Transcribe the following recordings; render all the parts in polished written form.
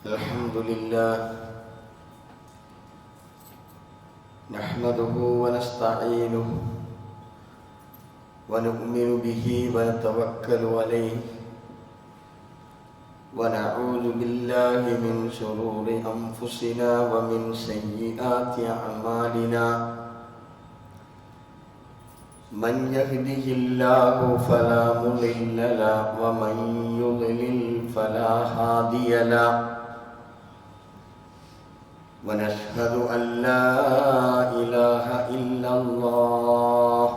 الحمد لله نحمده ونستعينه ونؤمن به ونتوكل عليه ونعوذ بالله من شرور أنفسنا ومن سيئات أعمالنا من يهده الله فلا مضل له ومن يضلل فلا هادي له ونشهد أن لا إله إلا الله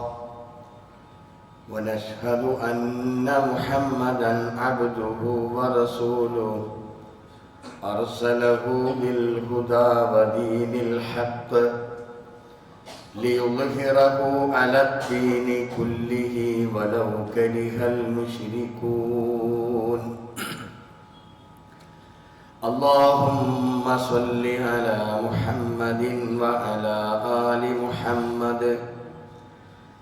ونشهد أن محمدًا عبده ورسوله أرسله بالهدى ودين الحق ليظهره على الدين كله ولو كره المشركون. اللهم صل على محمد وعلى آل محمد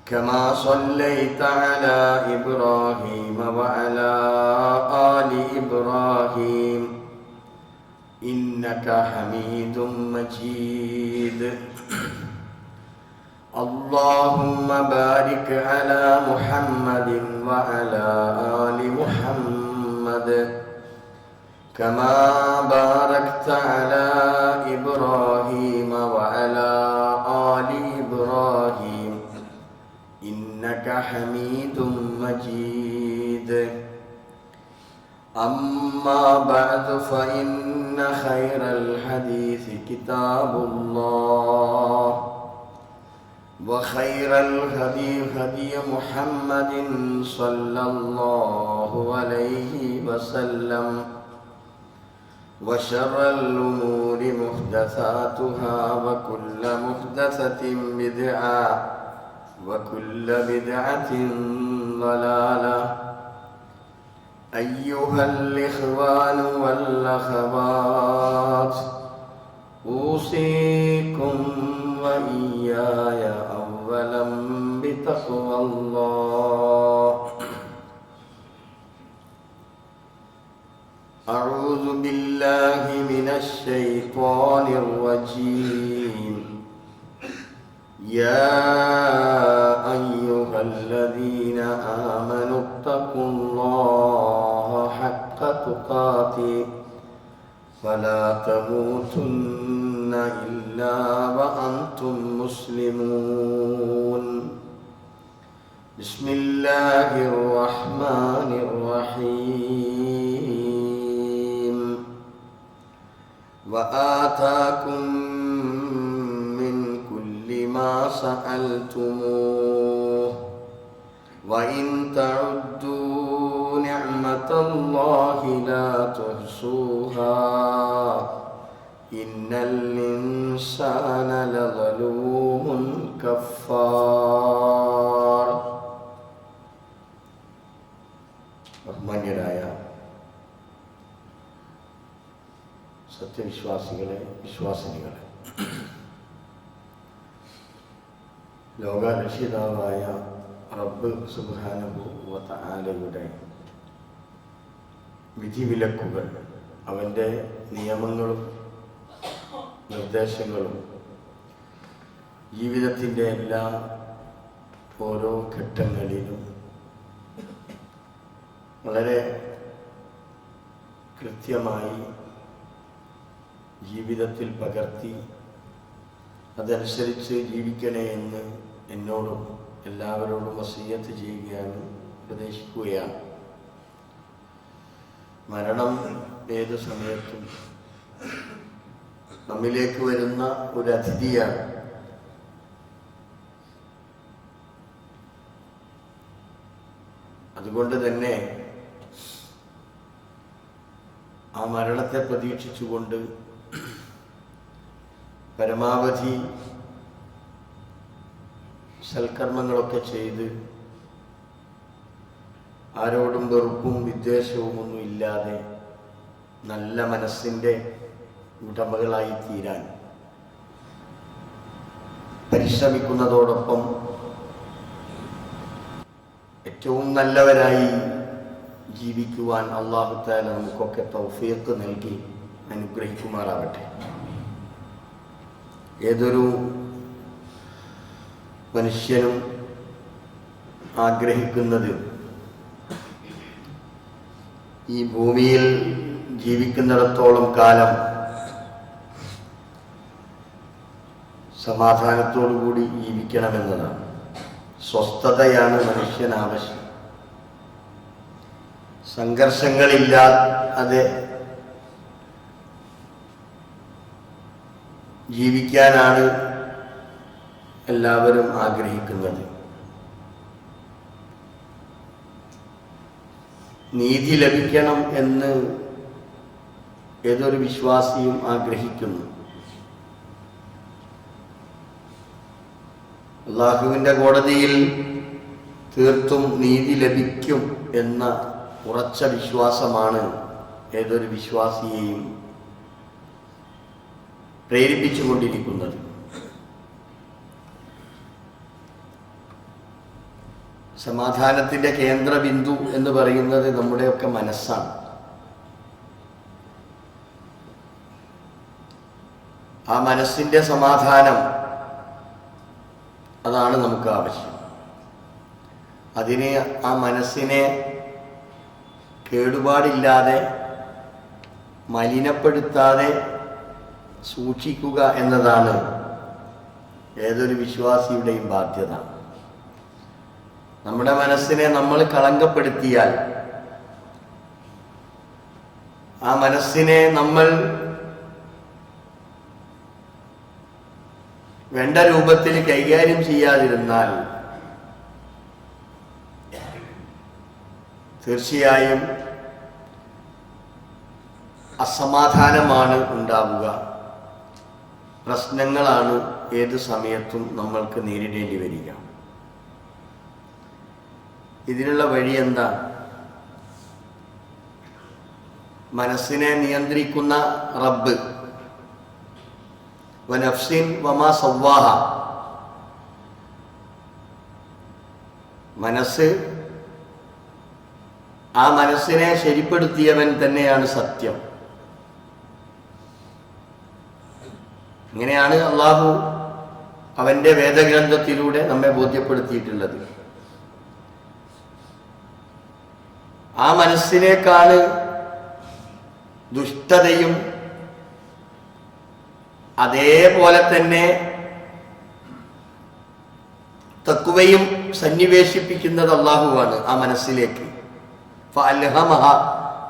كما صليت على إبراهيم وعلى آل إبراهيم إنك حميد مجيد. اللهم بارك على محمد وعلى آل محمد كما باركت على إبراهيم وعلى آل إبراهيم إنك حميد مجيد. أما بعد فإن خير الحديث كتاب الله وخير الهدي هدي محمد صلى الله عليه وسلم وشر الأمور محدثاتها وكل محدثة بدعة وكل بدعة ضلالة. أيها الإخوان والأخوات أوصيكم وإياي أولا بتقوى الله. أعوذ بالله من الشيطان الرجيم. يا أيها الذين آمنوا اتقوا الله حق تقاته ولا تموتن إلا وأنتم مسلمون. بسم الله الرحمن الرحيم. وآتاكم من كل ما سألتموه وإن تعدوا نعمة الله لا تحصوها إن الإنسان لظلوم كفار. ബഹുമാന്യരായ സത്യവിശ്വാസികളെ, വിശ്വാസിനികളെ, ലോകരക്ഷിതാവായ റബ്ബ് സുബ്ഹാനഹു വ തആലയുടെ വിധിവിലക്കുകൾ, അവൻ്റെ നിയമങ്ങളും നിർദ്ദേശങ്ങളും ജീവിതത്തിൻ്റെ എല്ലാ ഓരോ ഘട്ടങ്ങളിലും വളരെ കൃത്യമായി ജീവിതത്തിൽ പകർത്തി അതനുസരിച്ച് ജീവിക്കണേ എന്ന് എന്നോടും എല്ലാവരോടും വസിയ്യത്ത് ചെയ്യുകയാണ്, ഉപദേശിക്കുകയാണ്. മരണം ഏത് സമയത്തും നമ്മിലേക്ക് വരുന്ന ഒരു അതിഥിയാണ്. അതുകൊണ്ട് തന്നെ ആ മരണത്തെ പ്രതീക്ഷിച്ചുകൊണ്ട് പരമാവധി സൽക്കർമ്മങ്ങളൊക്കെ ചെയ്ത് ആരോടും വെറുപ്പും വിദ്വേഷവും ഒന്നും ഇല്ലാതെ നല്ല മനസ്സിൻ്റെ ഉടമകളായി തീരാൻ പരിശ്രമിക്കുന്നതോടൊപ്പം ഏറ്റവും നല്ലവരായി ജീവിക്കുവാൻ അല്ലാഹു തആല നമുക്കൊക്കെ തൗഫീഖ് നൽകി അനുഗ്രഹിക്കുമാറാവട്ടെ. ഏതൊരു മനുഷ്യനും ആഗ്രഹിക്കുന്നത് ഈ ഭൂമിയിൽ ജീവിക്കുന്നിടത്തോളം കാലം സമാധാനത്തോടുകൂടി ജീവിക്കണമെന്നതാണ്. സ്വസ്ഥതയാണ് മനുഷ്യന് ആവശ്യം. സംഘർഷങ്ങളില്ലാതെ ജീവിക്കാനാണ് എല്ലാവരും ആഗ്രഹിക്കുന്നത്. നീതി ലഭിക്കണം എന്ന് ഏതൊരു വിശ്വാസിയും ആഗ്രഹിക്കുന്നു. അല്ലാഹുവിൻ്റെ കോടതിയിൽ തീർത്തും നീതി ലഭിക്കും എന്ന ഉറച്ച വിശ്വാസമാണ് ഏതൊരു വിശ്വാസിയെയും പ്രേരിപ്പിച്ചുകൊണ്ടിരിക്കുന്നത്. സമാധാനത്തിൻ്റെ കേന്ദ്രബിന്ദു എന്ന് പറയുന്നത് നമ്മുടെയൊക്കെ മനസ്സാണ്. ആ മനസ്സിൻ്റെ സമാധാനം, അതാണ് നമുക്ക് ആവശ്യം. അതിന് ആ മനസ്സിനെ കേടുപാടില്ലാതെ മലിനപ്പെടുത്താതെ സൂക്ഷിക്കുക എന്നതാണ് ഏതൊരു വിശ്വാസിയുടെയും ബാധ്യത. നമ്മുടെ മനസ്സിനെ നമ്മൾ കളങ്കപ്പെടുത്തിയാൽ, ആ മനസ്സിനെ നമ്മൾ വേണ്ട രൂപത്തിൽ കൈകാര്യം ചെയ്യാതിരുന്നാൽ തീർച്ചയായും അസമാധാനമാണ് ഉണ്ടാവുക. പ്രശ്നങ്ങളാണ് ഏത് സമയത്തും നമ്മൾക്ക് നേരിടേണ്ടി വരിക. ഇതിനുള്ള വഴി എന്താ? മനസ്സിനെ നിയന്ത്രിക്കുന്ന റബ്ബ്, വനഫ്സിൻ വമാ സവ്വാഹ, മനസ്സ്, ആ മനസ്സിനെ ശരിപ്പെടുത്തിയവൻ തന്നെയാണ് സത്യം. ഇങ്ങനെയാണ് അള്ളാഹു അവൻ്റെ വേദഗ്രന്ഥത്തിലൂടെ നമ്മെ ബോധ്യപ്പെടുത്തിയിട്ടുള്ളത്. ആ മനസ്സിനേക്കാണ് ദുഷ്ടതയും അതേപോലെ തന്നെ തഖ്വയും സന്നിവേശിപ്പിക്കുന്നത് അള്ളാഹുവാണ്. ആ മനസ്സിലേക്ക് ഫഅൽഹമഹ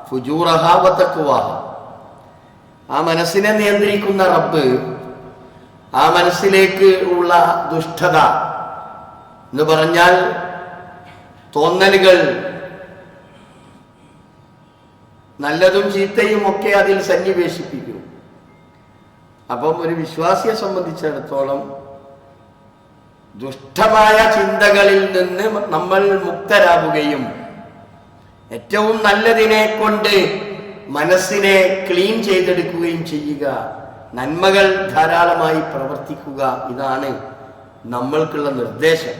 ഫുജൂറഹ വതഖ്വഹ, ആ മനസ്സിനെ നിയന്ത്രിക്കുന്ന റബ്ബ് ആ മനസ്സിലേക്ക് ഉള്ള ദുഷ്ടത എന്ന് പറഞ്ഞാൽ തോന്നലുകൾ, നല്ലതും ചീത്തയും ഒക്കെ അതിൽ സന്നിവേശിപ്പിക്കും. അപ്പം ഒരു വിശ്വാസിയെ സംബന്ധിച്ചിടത്തോളം ദുഷ്ടമായ ചിന്തകളിൽ നിന്ന് നമ്മൾ മുക്തരാകുകയും ഏറ്റവും നല്ലതിനെ കൊണ്ട് മനസ്സിനെ ക്ലീൻ ചെയ്തെടുക്കുകയും ചെയ്യുക, നന്മകൾ ധാരാളമായി പ്രവർത്തിക്കുക, ഇതാണ് നമ്മൾക്കുള്ള നിർദ്ദേശം.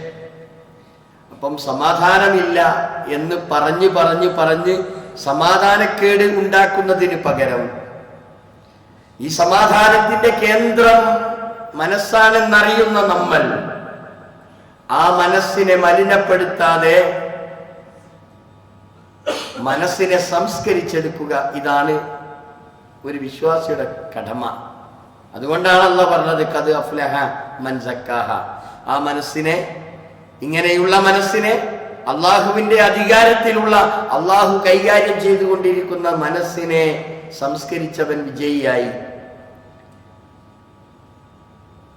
അപ്പം സമാധാനമില്ല എന്ന് പറഞ്ഞ് സമാധാനക്കേട് ഉണ്ടാക്കുന്നതിന് പകരം ഈ സമാധാനത്തിന്റെ കേന്ദ്രം മനസ്സാണെന്നറിയുന്ന നമ്മൾ ആ മനസ്സിനെ മലിനപ്പെടുത്താതെ മനസ്സിനെ സംസ്കരിച്ചെടുക്കുക, ഇതാണ് ഒരു വിശ്വാസിയുടെ കടമ. അതുകൊണ്ടാണ് അല്ലാഹു പറഞ്ഞത് ഖദ് അഫ്ലഹ മൻ സക്കാഹ. ആ മനസ്സിനെ, ഇങ്ങനെയുള്ള മനസ്സിനെ, അള്ളാഹുവിന്റെ അധികാരത്തിലുള്ള, അള്ളാഹു കൈകാര്യം ചെയ്തുകൊണ്ടിരിക്കുന്ന മനസ്സിനെ സംസ്കരിച്ചവൻ വിജയിയായി.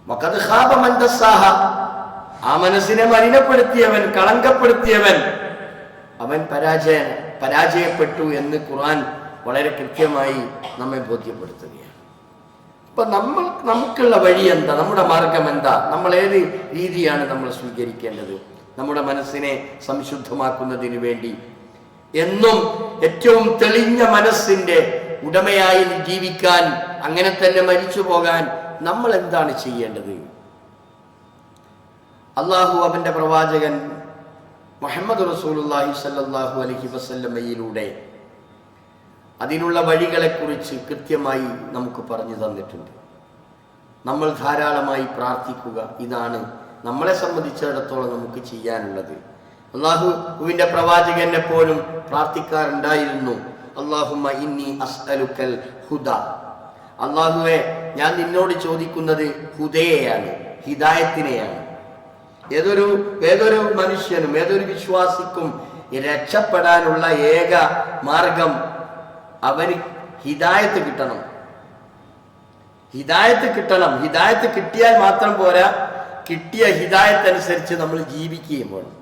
വഖദ് ഖാബ മൻ ദസ്സാഹ, ആ മനസ്സിനെ മലിനപ്പെടുത്തിയവൻ, കളങ്കപ്പെടുത്തിയവൻ, അവൻ പരാജയപ്പെട്ടു എന്ന് ഖുർആൻ വളരെ കൃത്യമായി നമ്മെ ബോധ്യപ്പെടുത്തുകയാണ്. അപ്പൊ നമുക്കുള്ള വഴി എന്താ? നമ്മുടെ മാർഗം എന്താ? നമ്മൾ ഏത് രീതിയാണ് നമ്മൾ സ്വീകരിക്കേണ്ടത്? നമ്മുടെ മനസ്സിനെ സംശുദ്ധമാക്കുന്നതിന് വേണ്ടി എന്നും ഏറ്റവും തെളിഞ്ഞ മനസ്സിന്റെ ഉടമയായി ജീവിക്കാൻ, അങ്ങനെ തന്നെ മരിച്ചു പോകാൻ നമ്മൾ എന്താണ് ചെയ്യേണ്ടത്? അള്ളാഹു അവന്റെ പ്രവാചകൻ മുഹമ്മദ് റസൂലുള്ളാഹി സ്വല്ലല്ലാഹു അലൈഹി വസല്ലമയിലൂടെ അതിനുള്ള വഴികളെക്കുറിച്ച് കൃത്യമായി നമുക്ക് പറഞ്ഞു തന്നിട്ടുണ്ട്. നമ്മൾ ധാരാളമായി പ്രാർത്ഥിക്കുക, ഇതാണ് നമ്മളെ സംബന്ധിച്ചിടത്തോളം നമുക്ക് ചെയ്യാനുള്ളത്. അള്ളാഹുവിൻ്റെ പ്രവാചകൻ എപ്പോഴും പ്രാർത്ഥിക്കാറുണ്ടായിരുന്നു, അല്ലാഹുമ്മ ഇന്നി അസ്അലുക്കൽ ഹുദ. അള്ളാഹുവെ, ഞാൻ നിന്നോട് ചോദിക്കുന്നത് ഹുദയെയാണ്, ഹിദായത്തിനെയാണ്. ഏതൊരു മനുഷ്യനും ഏതൊരു വിശ്വാസിക്കും രക്ഷപ്പെടാനുള്ള ഏക മാർഗം അവന് ഹിദായത്ത് കിട്ടണം. ഹിദായത്ത് കിട്ടിയാൽ മാത്രം പോരാ, കിട്ടിയ ഹിദായത്ത് അനുസരിച്ച് നമ്മൾ ജീവിക്കുകയും വേണം.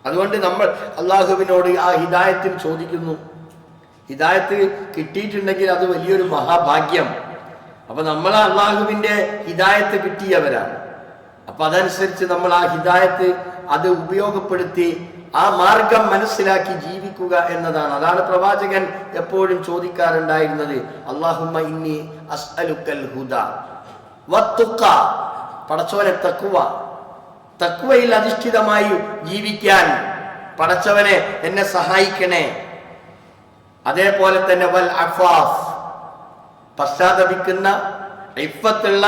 അതുകൊണ്ട് നമ്മൾ അള്ളാഹുവിനോട് ആ ഹിദായത്തിന് ചോദിക്കുന്നു. ഹിദായത്ത് കിട്ടിയിട്ടുണ്ടെങ്കിൽ അത് വലിയൊരു മഹാഭാഗ്യം. അപ്പൊ നമ്മൾ അള്ളാഹുവിൻ്റെ ഹിദായത്ത് കിട്ടിയവരാണ്. അപ്പൊ അതനുസരിച്ച് നമ്മൾ ആ ഹിദായത്ത് അത് ഉപയോഗപ്പെടുത്തി ആ മാർഗം മനസ്സിലാക്കി ജീവിക്കുക എന്നതാണ്. അതാണ് പ്രവാചകൻ എപ്പോഴും ചോദിക്കാറുണ്ടായിരുന്നത്, അല്ലാഹുമ്മ ഇന്നി അസ്അലുക്കൽ ഹുദ വത്തുഖ. പടച്ചവനെ, തഖ്വയിൽ അധിഷ്ഠിതമായി ജീവിക്കാൻ പടച്ചവനെ എന്നെ സഹായിക്കണേ. അതേപോലെ തന്നെ വൽ അഫാഫ്, പശ്ചാത്തപിക്കുന്ന ഇഫ്ഫത്തുള്ള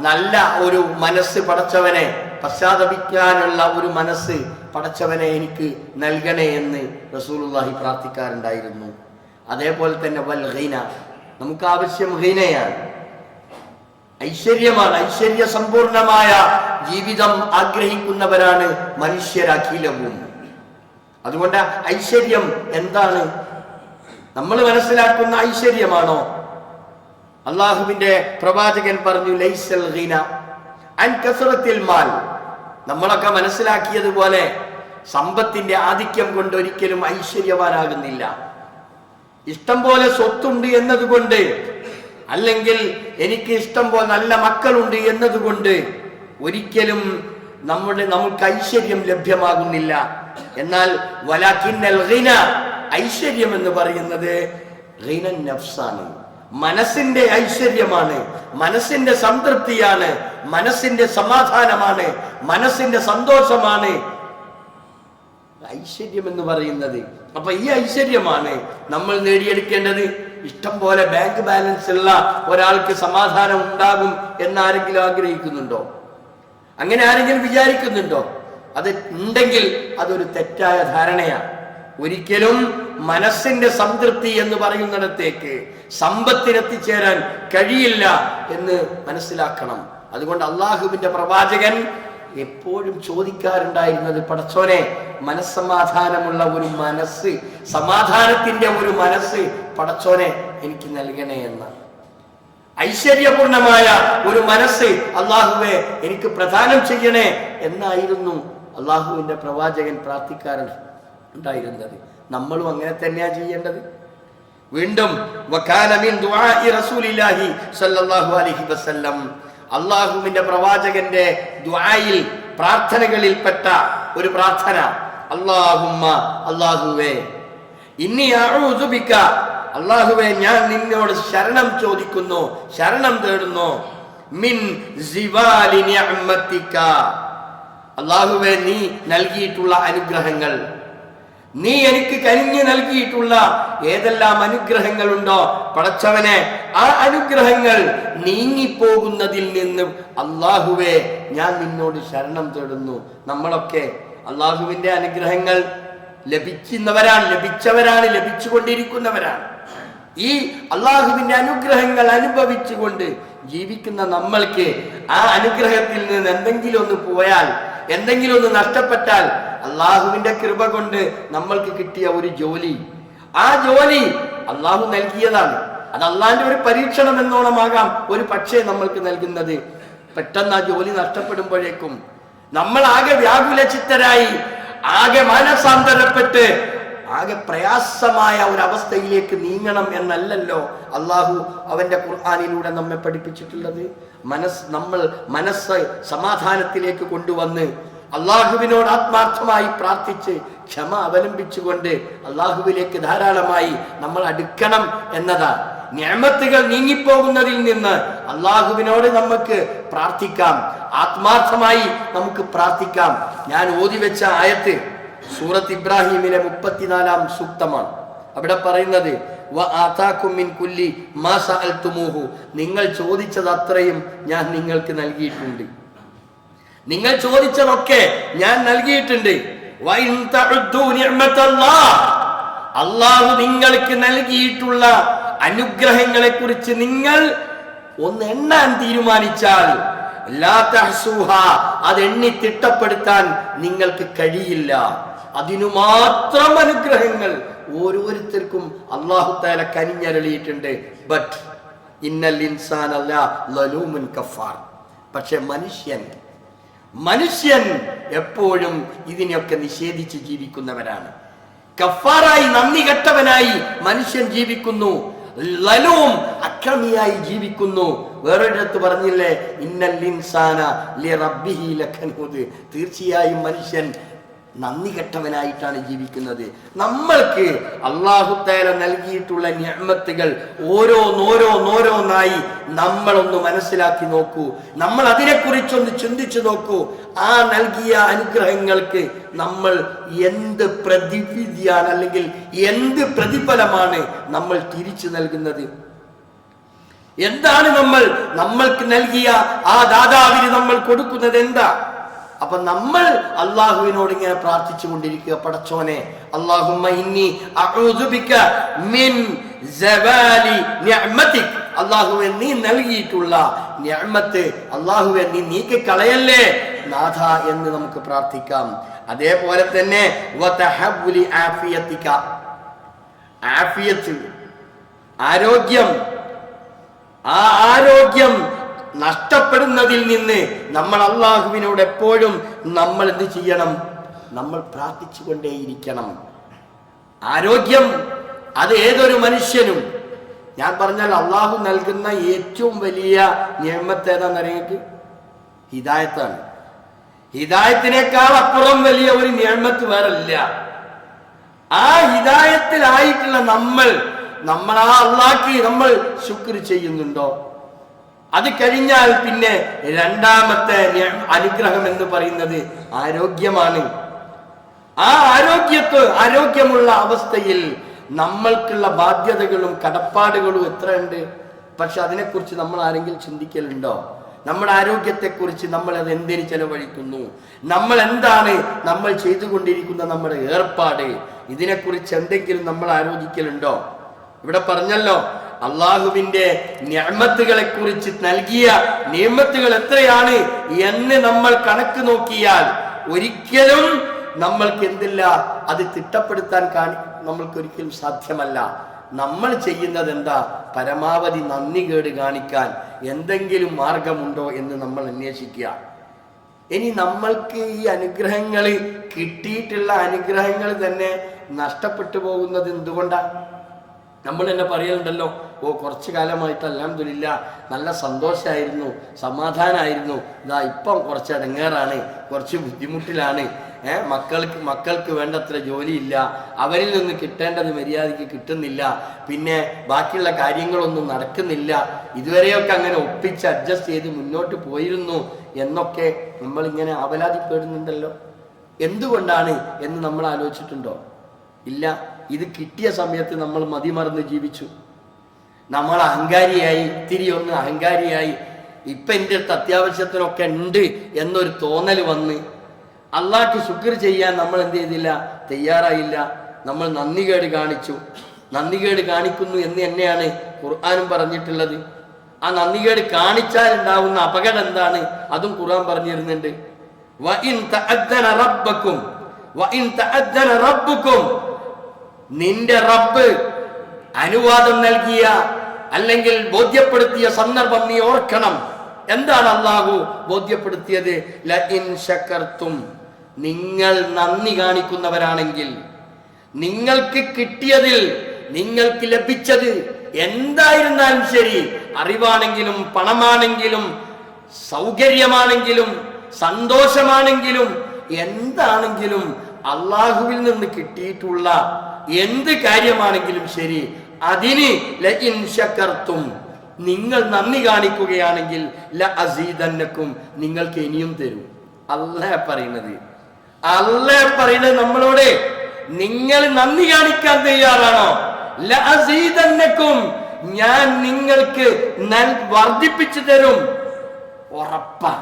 നല്ല ഒരു മനസ്സ് പടച്ചവനെ, പശ്ചാത്തപിക്കാനുള്ള ഒരു മനസ്സ് പടച്ചവനെ എനിക്ക് നൽകണേ എന്ന് റസൂലുള്ളാഹി പ്രാർത്ഥിക്കാറുണ്ടായിരുന്നു. അതേപോലെ തന്നെ വൽ ഗിന, നമുക്ക് ആവശ്യം ഗിനയാണ്, ഐശ്വര്യമാണ്. ഐശ്വര്യ സമ്പൂർണമായ ജീവിതം ആഗ്രഹിക്കുന്നവരാണ് മനുഷ്യരഖിലവും. അതുകൊണ്ട് ഐശ്വര്യം എന്താണ്? നമ്മൾ മനസ്സിലാക്കുന്ന ഐശ്വര്യമാണോ? അള്ളാഹുവിന്റെ പ്രവാചകൻ പറഞ്ഞു, ലൈസൽ ഗിന അൻ കസ്റത്തിൽ മാൽ. നമ്മളൊക്കെ മനസ്സിലാക്കിയതുപോലെ സമ്പത്തിന്റെ ആധിക്യം കൊണ്ട് ഒരിക്കലും ഐശ്വര്യവാനാകുന്നില്ല. ഇഷ്ടം പോലെ സ്വത്തുണ്ട് എന്നതുകൊണ്ട്, അല്ലെങ്കിൽ എനിക്ക് ഇഷ്ടം പോലെ നല്ല മക്കളുണ്ട് എന്നതുകൊണ്ട് ഒരിക്കലും നമുക്ക് ഐശ്വര്യം ലഭ്യമാകുന്നില്ല. എന്നാൽ വലാകിന്നൽ ഗിന, ഐശ്വര്യം എന്ന് പറയുന്നത് ഗിനൻ നഫ്സാണ്, മനസ്സിന്റെ ഐശ്വര്യമാണ്, മനസ്സിന്റെ സംതൃപ്തിയാണ്, മനസ്സിന്റെ സമാധാനമാണ്, മനസ്സിന്റെ സന്തോഷമാണ് ഐശ്വര്യം എന്ന് പറയുന്നത്. അപ്പൊ ഈ ഐശ്വര്യമാണ് നമ്മൾ നേടിയെടുക്കേണ്ടത്. ഇഷ്ടം പോലെ ബാങ്ക് ബാലൻസ് ഉള്ള ഒരാൾക്ക് സമാധാനം ഉണ്ടാകും എന്നാരെങ്കിലും ആഗ്രഹിക്കുന്നുണ്ടോ? അങ്ങനെ ആരെങ്കിലും വിചാരിക്കുന്നുണ്ടോ? അത് ഉണ്ടെങ്കിൽ അതൊരു തെറ്റായ ധാരണയാണ്. ഒരിക്കലും മനസ്സിന്റെ സംതൃപ്തി എന്ന് പറയുന്നിടത്തേക്ക് സമ്പത്തിനെത്തിച്ചേരാൻ കഴിയില്ല എന്ന് മനസ്സിലാക്കണം. അതുകൊണ്ട് അള്ളാഹുവിന്റെ പ്രവാചകൻ എപ്പോഴും ചോദിക്കാറുണ്ടായിരുന്നത്, പടച്ചോനെ, മനസ്സമാധാനമുള്ള ഒരു മനസ്സ്, സമാധാനത്തിന്റെ ഒരു മനസ്സ് പടച്ചോനെ എനിക്ക് നൽകണേ എന്ന, ഐശ്വര്യപൂർണമായ ഒരു മനസ്സ് അള്ളാഹുവെ എനിക്ക് പ്രദാനം ചെയ്യണേ എന്നായിരുന്നു അള്ളാഹുവിന്റെ പ്രവാചകൻ പ്രാർത്ഥിക്കാറുണ്ടായിരുന്നത്. നമ്മളും അങ്ങനെ തന്നെയാ ചെയ്യേണ്ടത്. വീണ്ടും വകാന മിൻ ദുആഇ റസൂലില്ലാഹി സ്വല്ലല്ലാഹു അലൈഹി വസല്ലം, അള്ളാഹുവിന്റെ പ്രവാചകന്റെ ദുആയിൽ, പ്രാർത്ഥനകളിൽപ്പെട്ട ഒരു പ്രാർത്ഥന, അല്ലാഹുമ്മ, അല്ലാഹുവേ, ഇന്നി അഊദു ബിക, അല്ലാഹുവേ, ഞാൻ നിന്നോട് ശരണം ചോദിക്കുന്നു, ശരണം തേടുന്നു, മിൻ സിവാലി നിഅമതിക, അല്ലാഹുവേ, നീ നൽകിയിട്ടുള്ള അനുഗ്രഹങ്ങൾ, നീ എനിക്ക് കനിഞ്ഞു നൽകിയിട്ടുള്ള ഏതെല്ലാം അനുഗ്രഹങ്ങളുണ്ടോ പടച്ചവനെ, ആ അനുഗ്രഹങ്ങൾ നീങ്ങിപ്പോകുന്നതിൽ നിന്നും അള്ളാഹുവേ ഞാൻ നിന്നോട് ശരണം തേടുന്നു. നമ്മളൊക്കെ അള്ളാഹുവിന്റെ അനുഗ്രഹങ്ങൾ ലഭിച്ചവരാണ്, ലഭിച്ചുകൊണ്ടിരിക്കുന്നവരാണ്. ഈ അള്ളാഹുവിന്റെ അനുഗ്രഹങ്ങൾ അനുഭവിച്ചുകൊണ്ട് ജീവിക്കുന്ന നമ്മൾക്ക് ആ അനുഗ്രഹത്തിൽ നിന്ന് എന്തെങ്കിലും ഒന്ന് പോയാൽ, എന്തെങ്കിലും ഒന്ന് നഷ്ടപ്പെട്ടാൽ, അള്ളാഹുവിന്റെ കൃപ കൊണ്ട് നമ്മൾക്ക് കിട്ടിയ ഒരു ജോലി, ആ ജോലി അള്ളാഹു നൽകിയതാണ്. അത് അള്ളാഹിന്റെ ഒരു പരീക്ഷണം എന്നോണമാകാം ഒരു പക്ഷേ നമ്മൾക്ക് നൽകുന്നത്. പെട്ടെന്ന് ആ ജോലി നഷ്ടപ്പെടുമ്പോഴേക്കും നമ്മൾ ആകെ വ്യാകുലചിത്തരായി, ആകെ മാനസാന്തരപ്പെട്ട്, ആകെ പ്രയാസമായ ഒരു അവസ്ഥയിലേക്ക് നീങ്ങണം എന്നല്ലല്ലോ അള്ളാഹു അവന്റെ ഖുർആനിലൂടെ നമ്മെ പഠിപ്പിച്ചിട്ടുള്ളത്. നമ്മൾ മനസ്സ് സമാധാനത്തിലേക്ക് കൊണ്ടുവന്ന് അള്ളാഹുവിനോട് ആത്മാർത്ഥമായി പ്രാർത്ഥിച്ച് ക്ഷമ അവലംബിച്ചുകൊണ്ട് അള്ളാഹുവിലേക്ക് ധാരാളമായി നമ്മൾ അടുക്കണം എന്നതാണ്. നിഅമത്തുകൾ നീങ്ങിപ്പോകുന്നതിൽ നിന്ന് അള്ളാഹുവിനോട് നമുക്ക് പ്രാർത്ഥിക്കാം, ആത്മാർത്ഥമായി നമുക്ക് പ്രാർത്ഥിക്കാം. ഞാൻ ഓതിവെച്ച ആയത്ത് സൂറത്ത് ഇബ്രാഹിമിലെ 34-ാം സൂക്തമാണ്. അവിടെ പറയുന്നത് വആതാകും മിൻ കുല്ലി മാ സഅൽതുമൂഹു, നിങ്ങൾ ചോദിച്ചത് അത്രയും ഞാൻ നിങ്ങൾക്ക് നൽകിയിട്ടുണ്ട്. നിങ്ങൾ ചോദിച്ചതൊക്കെ ഞാൻ നൽകിയിട്ടുണ്ട്. വഇൻ തഉദ്ദു നിഅമതല്ലാഹ്, അല്ലാഹു നിങ്ങൾക്ക് നൽകിയിട്ടുള്ള അനുഗ്രഹങ്ങളെ കുറിച്ച് നിങ്ങൾ ഒന്ന് എണ്ണാൻ തീരുമാനിച്ചാൽ ലാ തഹ്സുഹ, അത് എണ്ണി തിട്ടപ്പെടുത്താൻ നിങ്ങൾക്ക് കഴിയില്ല. അതിനു മാത്രം അനുഗ്രഹങ്ങൾ ഓരോരുത്തർക്കും അല്ലാഹു തആല കനിഞ്ഞരുളിയിട്ടുണ്ട്. ബട്ട് ഇന്നൽ ഇൻസാന ലലൂമുൻ കഫാർ, പക്ഷെ മനുഷ്യൻ എപ്പോഴും ഇതിനെയൊക്കെ നിഷേധിച്ച് ജീവിക്കുന്നവരാണ്. കഫാറായി, നന്ദി കെട്ടവനായി മനുഷ്യൻ ജീവിക്കുന്നു. ലലൂം, അക്രമിയായി ജീവിക്കുന്നു. വേറൊരിടത്ത് പറഞ്ഞില്ലേ, ഇന്നൽ ഇൻസാന ലിറബ്ബിഹി ലകനൂദ്, തീർച്ചയായും മനുഷ്യൻ നന്ദി കെട്ടവനായിട്ടാണ് ജീവിക്കുന്നത്. നമ്മൾക്ക് അല്ലാഹു തആല നൽകിയിട്ടുള്ള നിഅമത്തുകൾ ഓരോന്നോരോന്നായി നമ്മളൊന്ന് മനസ്സിലാക്കി നോക്കൂ. നമ്മൾ അതിനെക്കുറിച്ചൊന്ന് ചിന്തിച്ചു നോക്കൂ. ആ നൽകിയ അനുഗ്രഹങ്ങൾക്ക് നമ്മൾ എന്ത് പ്രതിവിധിയാണ്, അല്ലെങ്കിൽ എന്ത് പ്രതിഫലമാണ് നമ്മൾ തിരിച്ചു നൽകുന്നത്? എന്താണ് നമ്മൾക്ക് നൽകിയ ആ ദാതാവിന് നമ്മൾ കൊടുക്കുന്നത് എന്താ? അപ്പൊ നമ്മൾ അള്ളാഹുവിനോട് ഇങ്ങനെ പ്രാർത്ഥിച്ചു കൊണ്ടിരിക്കുക, പടച്ചോനെ അല്ലാഹുമ്മ ഇന്നി അഊദു ബിക മിൻ സവാലി നിഅമതിക്, അല്ലാഹുവേ നീ നൽകിയിട്ടുള്ള നിഅമത്ത് അല്ലാഹുവേ നീ നീക്കി കളയല്ലേ നാഥ എന്ന് നമുക്ക് പ്രാർത്ഥിക്കാം. അതേപോലെ തന്നെ വതഹവ്വുലി ആഫിയതിക, ആഫിയത്ത്, ആരോഗ്യം, ആ ആരോഗ്യം നഷ്ടപ്പെടുന്നതിൽ നിന്ന് നമ്മൾ അള്ളാഹുവിനോട് എപ്പോഴും നമ്മൾ എന്ത് ചെയ്യണം? നമ്മൾ പ്രാർത്ഥിച്ചു കൊണ്ടേയിരിക്കണം. ആരോഗ്യം അത് ഏതൊരു മനുഷ്യനും, ഞാൻ പറഞ്ഞാൽ അള്ളാഹു നൽകുന്ന ഏറ്റവും വലിയ നിഅമത്ത് ഏതാണെന്നറിയാം? ഹിദായത്താണ്. ഹിദായത്തിനേക്കാൾ അപ്പുറം വലിയ ഒരു നിഅമത്ത് വേറല്ല. ആ ഹിദായത്തിലായിട്ടുള്ള നമ്മൾ ആ അള്ളാഹ്ക്ക് നമ്മൾ ശുക്ർ ചെയ്യുന്നുണ്ടോ? അത് കഴിഞ്ഞാൽ പിന്നെ രണ്ടാമത്തെ അനുഗ്രഹം എന്ന് പറയുന്നത് ആരോഗ്യമാണ്. ആ ആരോഗ്യമുള്ള അവസ്ഥയിൽ നമ്മൾക്കുള്ള ബാധ്യതകളും കടപ്പാടുകളും എത്രയുണ്ട്? പക്ഷെ അതിനെക്കുറിച്ച് നമ്മൾ ആരെങ്കിലും ചിന്തിക്കലുണ്ടോ? നമ്മുടെ ആരോഗ്യത്തെക്കുറിച്ച് നമ്മൾ അത് എന്തിനു ചെലവഴിക്കുന്നു? നമ്മൾ എന്താണ് നമ്മൾ ചെയ്തുകൊണ്ടിരിക്കുന്ന നമ്മുടെ ഏർപ്പാട്? ഇതിനെക്കുറിച്ച് എന്തെങ്കിലും നമ്മൾ ആലോചിക്കലുണ്ടോ? ഇവിടെ പറഞ്ഞല്ലോ, അള്ളാഹുവിന്റെ നിഅമത്തുകളെ കുറിച്ച് നൽകിയ നിഅമത്തുകൾ എത്രയാണ് എന്ന് നമ്മൾ കണക്ക് നോക്കിയാൽ ഒരിക്കലും നമ്മൾക്ക് എന്തില്ല, അത് തിട്ടപ്പെടുത്താൻ നമ്മൾക്ക് ഒരിക്കലും സാധ്യമല്ല. നമ്മൾ ചെയ്യുന്നത് എന്താ? പരമാവധി നന്ദി കേട് കാണിക്കാൻ എന്തെങ്കിലും മാർഗമുണ്ടോ എന്ന് നമ്മൾ അന്വേഷിക്കുക. ഇനി നമ്മൾക്ക് ഈ അനുഗ്രഹങ്ങൾ കിട്ടിയിട്ടുള്ള അനുഗ്രഹങ്ങൾ തന്നെ നഷ്ടപ്പെട്ടു പോകുന്നത് എന്തുകൊണ്ടാണ്? നമ്മൾ തന്നെ പറയലുണ്ടല്ലോ, കുറച്ചു കാലമായിട്ട് അൽഹംദുലില്ലാ നല്ല സന്തോഷമായിരുന്നു, സമാധാനമായിരുന്നു, ഇതാ ഇപ്പം കുറച്ച് ഇടങ്ങേറാണ്, കുറച്ച് ബുദ്ധിമുട്ടിലാണ്, മക്കൾക്ക് വേണ്ടത്ര ജോലിയില്ല, അവരിൽ നിന്ന് കിട്ടേണ്ടത് മര്യാദയ്ക്ക് കിട്ടുന്നില്ല, പിന്നെ ബാക്കിയുള്ള കാര്യങ്ങളൊന്നും നടക്കുന്നില്ല, ഇതുവരെയൊക്കെ അങ്ങനെ ഒപ്പിച്ച് അഡ്ജസ്റ്റ് ചെയ്ത് മുന്നോട്ട് പോയിരുന്നു എന്നൊക്കെ നമ്മളിങ്ങനെ അപലാതിപ്പെടുന്നുണ്ടല്ലോ. എന്തുകൊണ്ടാണ് എന്ന് നമ്മൾ ആലോചിച്ചിട്ടുണ്ടോ? ഇല്ല. ഇത് കിട്ടിയ സമയത്ത് നമ്മൾ മതിമറന്ന് ജീവിച്ചു, നമ്മൾ അഹങ്കാരിയായി, ഇത്തിരി ഒന്ന് അഹങ്കാരിയായി. ഇപ്പം എൻ്റെ അടുത്ത് അത്യാവശ്യത്തിനൊക്കെ ഉണ്ട് എന്നൊരു തോന്നൽ വന്ന് അള്ളാഹ്ക്ക് ശുക്ർ ചെയ്യാൻ നമ്മൾ എന്ത് ചെയ്തില്ല? തയ്യാറായില്ല. നമ്മൾ നന്ദികേട് കാണിച്ചു. നന്ദികേട് കാണിക്കുന്നു എന്ന് തന്നെയാണ് ഖുർആനും പറഞ്ഞിട്ടുള്ളത്. ആ നന്ദികേട് കാണിച്ചാൽ ഉണ്ടാവുന്ന അപകടം എന്താണ്? അതും ഖുർആൻ പറഞ്ഞിരുന്നുണ്ട്. വഇൻ തഅദ്ദന റബ്ബുക്കും, നിന്റെ റബ്ബ് അനുവാദം നൽകിയ അല്ലെങ്കിൽ ബോധ്യപ്പെടുത്തിയ സന്ദർഭം നീ ഓർക്കണം. എന്താണ് അല്ലാഹു ബോധ്യപ്പെടുത്തിയത്? ലഇൻ ശകർതും, നിങ്ങൾ നന്ദി കാണിക്കുന്നവരാണെങ്കിൽ, നിങ്ങൾക്ക് കിട്ടിയതിൽ, നിങ്ങൾക്ക് ലഭിച്ചത് എന്തായിരുന്നാലും ശരി, അറിവാണെങ്കിലും പണമാണെങ്കിലും സൗകര്യമാണെങ്കിലും സന്തോഷമാണെങ്കിലും എന്താണെങ്കിലും അള്ളാഹുവിൽ നിന്ന് കിട്ടിയിട്ടുള്ള എന്ത് കാര്യമാണെങ്കിലും ശരി, അതിന് ലഇൻ ശകർതും, നിങ്ങൾ നന്ദി കാണിക്കുകയാണെങ്കിൽ ലഅസീദന്നക്കും, നിങ്ങൾക്ക് ഇനിയും തരും. അല്ലാഹ് പറയുന്നത് നമ്മളോട്, നിങ്ങൾ നന്ദി കാണിക്കാൻ തയ്യാറാണോ? ലഅസീദന്നകും, ഞാൻ നിങ്ങൾക്ക് വർദ്ധിപ്പിച്ചു തരും, ഉറപ്പാ.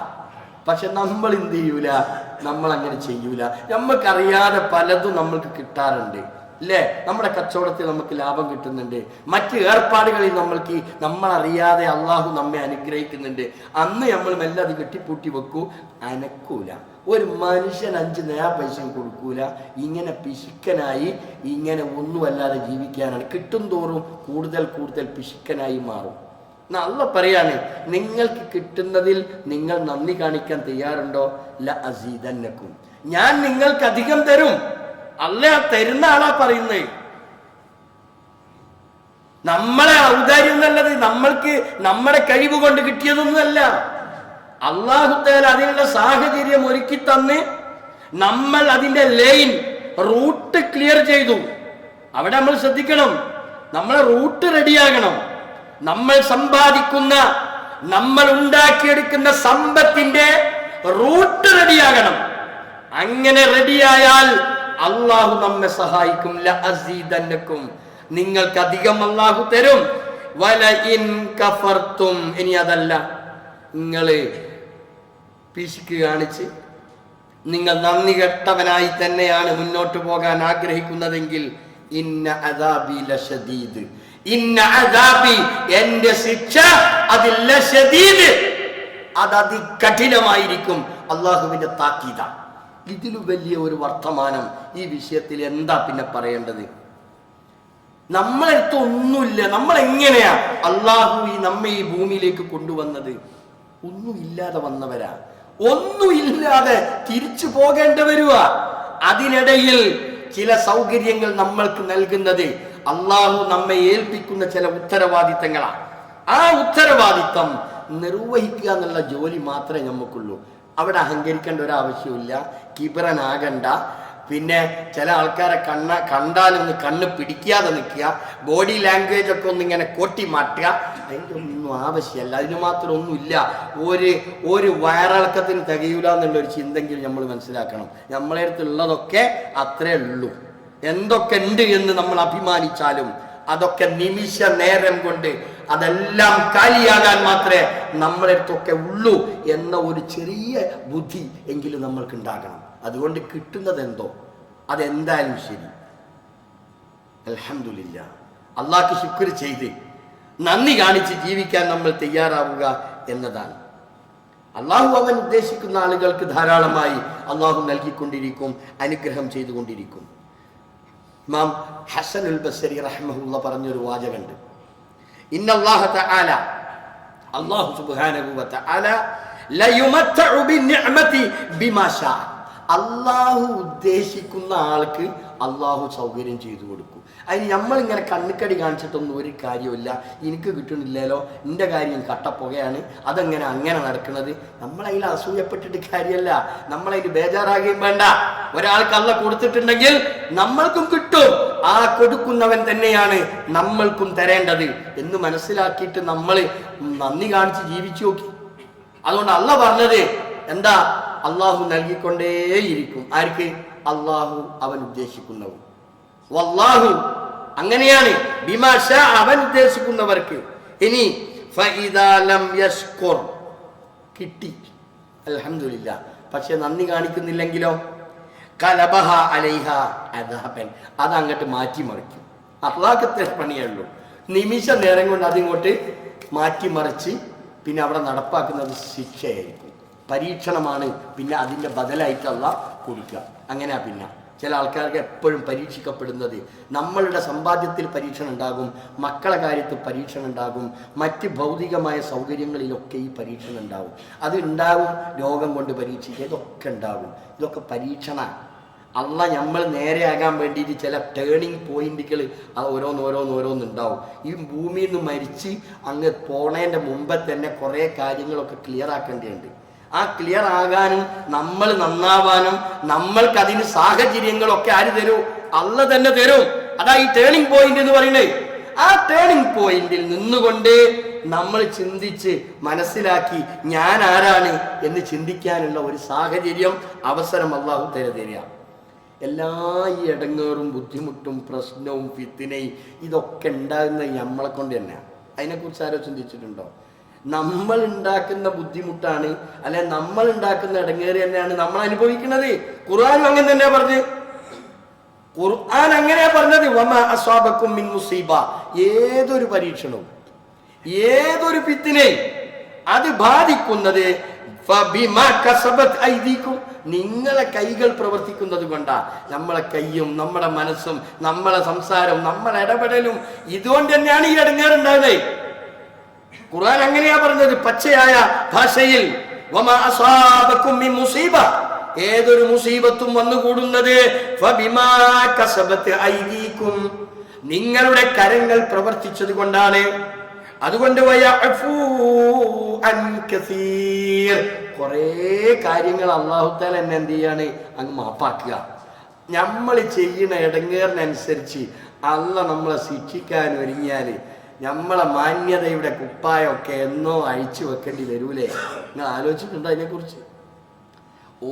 പക്ഷെ നമ്മൾ എന്ത് ചെയ്യൂല, നമ്മൾ അങ്ങനെ ചെയ്യൂല. നമ്മൾക്കറിയാതെ പലതും നമ്മൾക്ക് കിട്ടാറുണ്ട് അല്ലേ? നമ്മുടെ കച്ചവടത്തിൽ നമുക്ക് ലാഭം കിട്ടുന്നുണ്ട്, മറ്റ് ഏർപ്പാടുകളിൽ നമ്മളറിയാതെ അള്ളാഹു നമ്മെ അനുഗ്രഹിക്കുന്നുണ്ട്. അന്ന് നമ്മൾ മെല്ലെ അത് കെട്ടിപ്പൂട്ടി വെക്കൂ, അനക്കൂല. ഒരു മനുഷ്യൻ 5 നയാ പൈസയും കൊടുക്കൂല. ഇങ്ങനെ പിശുക്കനായി ഇങ്ങനെ ഒന്നുമല്ലാതെ ജീവിക്കാനാണ്. കിട്ടും തോറും കൂടുതൽ കൂടുതൽ പിശുക്കനായി മാറും. അല്ലാഹ് പറയാണ്, നിങ്ങൾക്ക് കിട്ടുന്നതിൽ നിങ്ങൾ നന്ദി കാണിക്കാൻ തയ്യാറുണ്ടോ? ലഅസീദന്നകും, ഞാൻ നിങ്ങൾക്ക് അധികം തരും. അല്ലാഹ് തരുന്ന ആളാ പറയുന്നത്. നമ്മളെ ഔദാര്യം എന്നുള്ളത് നമ്മൾക്ക് നമ്മുടെ കഴിവ് കൊണ്ട് കിട്ടിയതൊന്നുമല്ല. അല്ലാഹു തആല അതിനുള്ള സാഹചര്യം ഒരുക്കി തന്ന് നമ്മൾ അതിന്റെ ലൈൻ റൂട്ട് ക്ലിയർ ചെയ്തു. അവിടെ നമ്മൾ ശ്രദ്ധിക്കണം, നമ്മളെ റൂട്ട് റെഡിയാകണം. നമ്മൾ സമ്പാദിക്കുന്ന, നമ്മൾ ഉണ്ടാക്കിയെടുക്കുന്ന സമ്പത്തിന്റെ റൂട്ട് റെഡിയാകണം. അങ്ങനെ റെഡിയായാൽ അള്ളാഹു നമ്മെ സഹായിക്കും. ലഅസീദന്നകും, നിങ്ങൾക്ക് അധികം അള്ളാഹു തരും. വലഇൻ കഫർതും, ഇനി അതല്ല, നിങ്ങള് പിശുക്ക് കാണിച്ച് നിങ്ങൾ നന്ദി കെട്ടവനായി തന്നെയാണ് മുന്നോട്ട് പോകാൻ ആഗ്രഹിക്കുന്നതെങ്കിൽ ഇന്ന അദാബി ലശദീദ്, ഇന്ന അദാബി, എന്റെ ശിക്ഷ അതിൽ ലശദീദ്, അത് അതികഠിനമായിരിക്കും. അള്ളാഹുവിന്റെ താക്കീത. ഇതിലും വലിയ ഒരു വർത്തമാനം ഈ വിഷയത്തിൽ എന്താ പിന്നെ പറയേണ്ടത്? നമ്മളടുത്ത് ഒന്നുമില്ല. നമ്മൾ എങ്ങനെയാ അള്ളാഹു നമ്മെ ഈ ഭൂമിയിലേക്ക് കൊണ്ടുവന്നത്? ഒന്നുമില്ലാതെ വന്നവരാ. ഒന്നുമില്ലാതെ തിരിച്ചു പോകേണ്ടി വരുക. അതിനിടയിൽ ചില സൗകര്യങ്ങൾ നമ്മൾക്ക് നൽകുന്നത് അള്ളാഹു നമ്മെ ഏൽപ്പിക്കുന്ന ചില ഉത്തരവാദിത്തങ്ങളാണ്. ആ ഉത്തരവാദിത്തം നിർവഹിക്കുക എന്നുള്ള ജോലി മാത്രമേ നമുക്കുള്ളൂ. അവിടെ അഹങ്കരിക്കേണ്ട ഒരാവശ്യമില്ല, കിബറനാകണ്ട. പിന്നെ ചില ആൾക്കാരെ കണ്ടാലൊന്ന് കണ്ണ് പിടിക്കാതെ നിൽക്കുക, ബോഡി ലാംഗ്വേജ് ഒക്കെ ഒന്ന് ഇങ്ങനെ കോട്ടി മാറ്റുക, അതിൻ്റെ ഒന്നും ആവശ്യമല്ല. അതിന് മാത്രം ഒന്നുമില്ല. ഒരു വയറിളക്കത്തിന് തികയൂല എന്നുള്ളൊരു ചിന്തെങ്കിലും നമ്മൾ മനസ്സിലാക്കണം. നമ്മളെ അടുത്തുള്ളതൊക്കെ അത്രേ ഉള്ളൂ. എന്തൊക്കെ ഉണ്ട് എന്ന് നമ്മൾ അഭിമാനിച്ചാലും അതൊക്കെ നിമിഷ നേരം കൊണ്ട് അതെല്ലാം കാലിയാകാൻ മാത്രമേ നമ്മളെ അടുത്തൊക്കെ ഉള്ളൂ എന്ന ഒരു ചെറിയ ബുദ്ധി എങ്കിലും നമ്മൾക്ക് ഉണ്ടാകണം. അതുകൊണ്ട് കിട്ടുന്നത് എന്തോ അതെന്തായാലും ശരി, അൽഹംദുലില്ലാ, അള്ളാഹ്ക്ക് ശുക്ർ ചെയ്ത് നന്ദി കാണിച്ച് ജീവിക്കാൻ നമ്മൾ തയ്യാറാവുക എന്നതാണ്. അള്ളാഹു അവൻ ഉദ്ദേശിക്കുന്ന ആളുകൾക്ക് ധാരാളമായി അള്ളാഹു നൽകിക്കൊണ്ടിരിക്കും, അനുഗ്രഹം ചെയ്തുകൊണ്ടിരിക്കും. ഇമാം ഹസനുൽ ബസ്രി റഹ്മഹുല്ലാഹ് പറഞ്ഞൊരു വാചകമുണ്ട്. ഇന്നല്ലാഹ തആല, അല്ലാഹു സുബ്ഹാനഹു വ തആല ലയുമത്തഉ ബിനിഅമതി ബിമാ ശാ, അള്ളാഹു ഉദ്ദേശിക്കുന്ന ആൾക്ക് അള്ളാഹു സൗകര്യം ചെയ്തു കൊടുക്കും. അതിന് നമ്മളിങ്ങനെ കണ്ണിക്കടി കാണിച്ചിട്ടൊന്നും ഒരു കാര്യമില്ല. എനിക്ക് കിട്ടണില്ലല്ലോ, എൻ്റെ കാര്യം കട്ടപ്പുകയാണ്, അതെങ്ങനെ അങ്ങനെ നടക്കുന്നത്. നമ്മളതിൽ അസൂയപ്പെട്ടിട്ട് കാര്യമല്ല, നമ്മളതിന് ബേജാറാകുകയും വേണ്ട. ഒരാൾക്ക് അള്ള കൊടുത്തിട്ടുണ്ടെങ്കിൽ നമ്മൾക്കും കിട്ടും. ആ കൊടുക്കുന്നവൻ തന്നെയാണ് നമ്മൾക്കും തരേണ്ടത് എന്ന് മനസ്സിലാക്കിയിട്ട് നമ്മൾ നന്ദി കാണിച്ച് ജീവിച്ചു നോക്കി. അതുകൊണ്ട് അള്ള പറഞ്ഞത് എന്താ? അള്ളാഹു നൽകിക്കൊണ്ടേയിരിക്കും. ആർക്ക്? അള്ളാഹു അവൻ ഉദ്ദേശിക്കുന്നവൻ. വല്ലാഹു, അങ്ങനെയാണ്, ബിമാ ശാ, അവൻ ഉദ്ദേശിക്കുന്നവർക്ക്. ഇനി ഫഇദാ ലം യശ്കുർ, കിട്ടി അൽഹംദുലില്ലാ, പക്ഷെ നന്ദി കാണിക്കുന്നില്ലെങ്കിലോ കലബഹ അലൈഹ അദാബൻ, അത് അങ്ങോട്ട് മാറ്റിമറിക്കും. അള്ളാഹ്ക്കത്തെ പണിയുള്ളൂ. നിമിഷ നേരം കൊണ്ട് അതിങ്ങോട്ട് മാറ്റിമറിച്ച് പിന്നെ അവിടെ നടപ്പാക്കുന്നത് ശിക്ഷയായിരിക്കും, പരീക്ഷണമാണ്. പിന്നെ അതിൻ്റെ ബദലായിട്ട് അള്ളാഹ് കൊടുക്കുക. അങ്ങനെയാ പിന്നെ ചില ആൾക്കാർക്ക് എപ്പോഴും പരീക്ഷിക്കപ്പെടുന്നത്. നമ്മളുടെ സമ്പാദ്യത്തിൽ പരീക്ഷണം ഉണ്ടാകും, മക്കളെ കാര്യത്തിൽ പരീക്ഷണം ഉണ്ടാകും, മറ്റ് ഭൗതികമായ സൗകര്യങ്ങളിലൊക്കെ ഈ പരീക്ഷണം ഉണ്ടാകും. അത് ഉണ്ടാകും, രോഗം കൊണ്ട് പരീക്ഷിക്കുക, ഇതൊക്കെ ഉണ്ടാകും. ഇതൊക്കെ പരീക്ഷണ. അള്ള നമ്മൾ നേരെയാകാൻ വേണ്ടിയിട്ട് ചില ടേണിങ് പോയിന്റുകൾ ഓരോന്നോരോന്നുണ്ടാവും. ഈ ഭൂമിയിൽ നിന്ന് മരിച്ച് അങ്ങ് പോണേൻ്റെ മുമ്പേ തന്നെ കുറേ കാര്യങ്ങളൊക്കെ ക്ലിയർ ആക്കേണ്ടതുണ്ട്. ആ ക്ലിയർ ആകാനും നമ്മൾ നന്നാവാനും നമ്മൾക്കതിന് സാഹചര്യങ്ങളൊക്കെ ആര് തരും? അള്ള തന്നെ തരും. അതാ ഈ ടേണിംഗ് പോയിന്റ് എന്ന് പറയുന്നത്. ആ ടേണിംഗ് പോയിന്റിൽ നിന്നുകൊണ്ട് നമ്മൾ ചിന്തിച്ച് മനസ്സിലാക്കി ഞാൻ ആരാണ് എന്ന് ചിന്തിക്കാനുള്ള ഒരു സാഹചര്യം, അവസരം അള്ളാഹു തരിക. എല്ലാ ഈ ഇടങ്ങേറും ബുദ്ധിമുട്ടും പ്രശ്നവും ഫിത്തിനയും ഇതൊക്കെ ഉണ്ടാകുന്നത് നമ്മളെ കൊണ്ട് തന്നെയാണ്. അതിനെക്കുറിച്ച് ആരോ ചിന്തിച്ചിട്ടുണ്ടോ? നമ്മൾ ഉണ്ടാക്കുന്ന ബുദ്ധിമുട്ടാണ്, അല്ലെ നമ്മൾ ഉണ്ടാക്കുന്ന ഇടങ്ങേറ് തന്നെയാണ് നമ്മൾ അനുഭവിക്കുന്നത്. ഖുർആൻ അങ്ങനെ തന്നെ പറഞ്ഞ്, ഖുർആൻ അങ്ങനെയാ പറഞ്ഞത്, വമാ അസ്വാബക്കും മിൻ മുസീബ, ഏതൊരു പരീക്ഷണവും ഏതൊരു ഫിത്തിനയും അത് ബാധിക്കുന്നത് ഫബിമാ കസബത് ഐദീകും, നിങ്ങളെ കൈകൾ പ്രവർത്തിക്കുന്നത് കൊണ്ടാ. നമ്മളെ കൈയും നമ്മുടെ മനസ്സും നമ്മളെ സംസാരവും നമ്മളെ ഇടപെടലും ഇതുകൊണ്ട് തന്നെയാണ് ഈ ഇടങ്ങേറുണ്ടാകുന്നത്. ഖുർആൻ അങ്ങനെയാ പറഞ്ഞത് പച്ചയായ ഭാഷയിൽ, വമാ അസ്വാബക്കും മിൻ മുസീബ, ഏതൊരു മുസീബത്തും വന്നുകൂടുന്നത് ഫബിമാ കസബത് ഐദീകും, നിങ്ങളുടെ കരങ്ങൾ പ്രവർത്തിച്ചത് കൊണ്ടാണ്. അതുകൊണ്ട് കുറേ കാര്യങ്ങൾ അല്ലാഹു തആല എന്നെ എന്ത് ചെയ്യാണ്, അങ്ങ് മാപ്പാക്കുക. നമ്മൾ ചെയ്യുന്ന ഇടങ്ങേറിനനുസരിച്ച് അല്ലാഹ് നമ്മളെ ശിക്ഷിക്കാൻ ഒരുങ്ങിയാൽ നമ്മളെ മാന്യതയുടെ കുപ്പായൊക്കെ എന്നോ അഴിച്ചു വെക്കേണ്ടി വരൂലേ? നിങ്ങൾ ആലോചിച്ചിട്ടുണ്ടോ അതിനെക്കുറിച്ച്?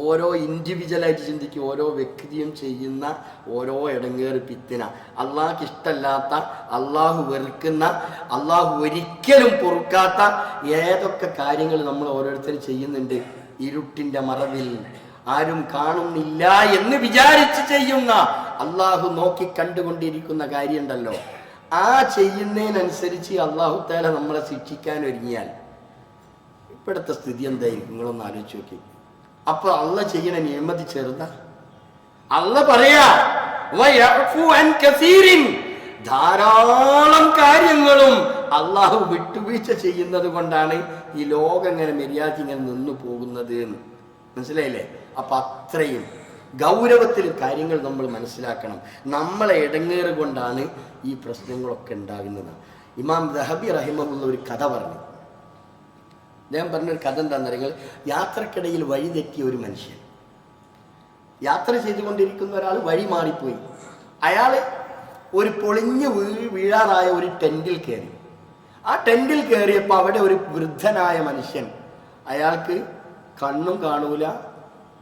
ഓരോ ഇൻഡിവിജ്വലായിട്ട് ചിന്തിക്കും. ഓരോ വ്യക്തിയും ചെയ്യുന്ന ഓരോ ഇടങ്ങേറ് പിത്തിന, അള്ളാഹ്ക്ക് ഇഷ്ടമല്ലാത്ത, അള്ളാഹു വെറുക്കുന്ന, അള്ളാഹു ഒരിക്കലും പൊറുക്കാത്ത ഏതൊക്കെ കാര്യങ്ങൾ നമ്മൾ ഓരോരുത്തരും ചെയ്യുന്നുണ്ട്. ഇരുട്ടിന്റെ മറവിൽ ആരും കാണുന്നില്ല എന്ന് വിചാരിച്ച് ചെയ്യുന്ന, അള്ളാഹു നോക്കി കണ്ടുകൊണ്ടിരിക്കുന്ന കാര്യമുണ്ടല്ലോ, ആ ചെയ്യുന്നതിനനുസരിച്ച് അള്ളാഹു തആല നമ്മളെ ശിക്ഷിക്കാൻ ഒരുങ്ങിയാൽ ഇപ്പോഴത്തെ സ്ഥിതി എന്തായിരിക്കും? നിങ്ങളൊന്ന് ആലോചിച്ച് നോക്കി. അപ്പൊ അള്ള ചെയ്യണ നിയമതി ചെറുത. അള്ള പറയാ ധാരാളം കാര്യങ്ങളും അള്ളാഹു വിട്ടുവീഴ്ച ചെയ്യുന്നത് കൊണ്ടാണ് ഈ ലോകം ഇങ്ങനെ മര്യാദ ഇങ്ങനെ നിന്നു പോകുന്നത് എന്ന്. മനസ്സിലായില്ലേ? അപ്പൊ അത്രയും ഗൗരവത്തിൽ കാര്യങ്ങൾ നമ്മൾ മനസ്സിലാക്കണം. നമ്മളെ ഇടങ്ങേറ് കൊണ്ടാണ് ഈ പ്രശ്നങ്ങളൊക്കെ ഉണ്ടാകുന്നത്. ഇമാം ദഹബി റഹിമഹുള്ള ഒരു കഥ പറഞ്ഞു. അദ്ദേഹം പറഞ്ഞൊരു കഥ എന്താണെന്നറിയാൽ, യാത്രക്കിടയിൽ വഴി തെറ്റിയ ഒരു മനുഷ്യൻ, യാത്ര ചെയ്തുകൊണ്ടിരിക്കുന്ന ഒരാൾ വഴി മാറിപ്പോയി. അയാൾ ഒരു പൊളിഞ്ഞ് വീഴാറായ ഒരു ടെൻറ്റിൽ കയറി. ആ ടെൻറ്റിൽ കയറിയപ്പോൾ അവിടെ ഒരു വൃദ്ധനായ മനുഷ്യൻ, അയാൾക്ക് കണ്ണും കാണൂല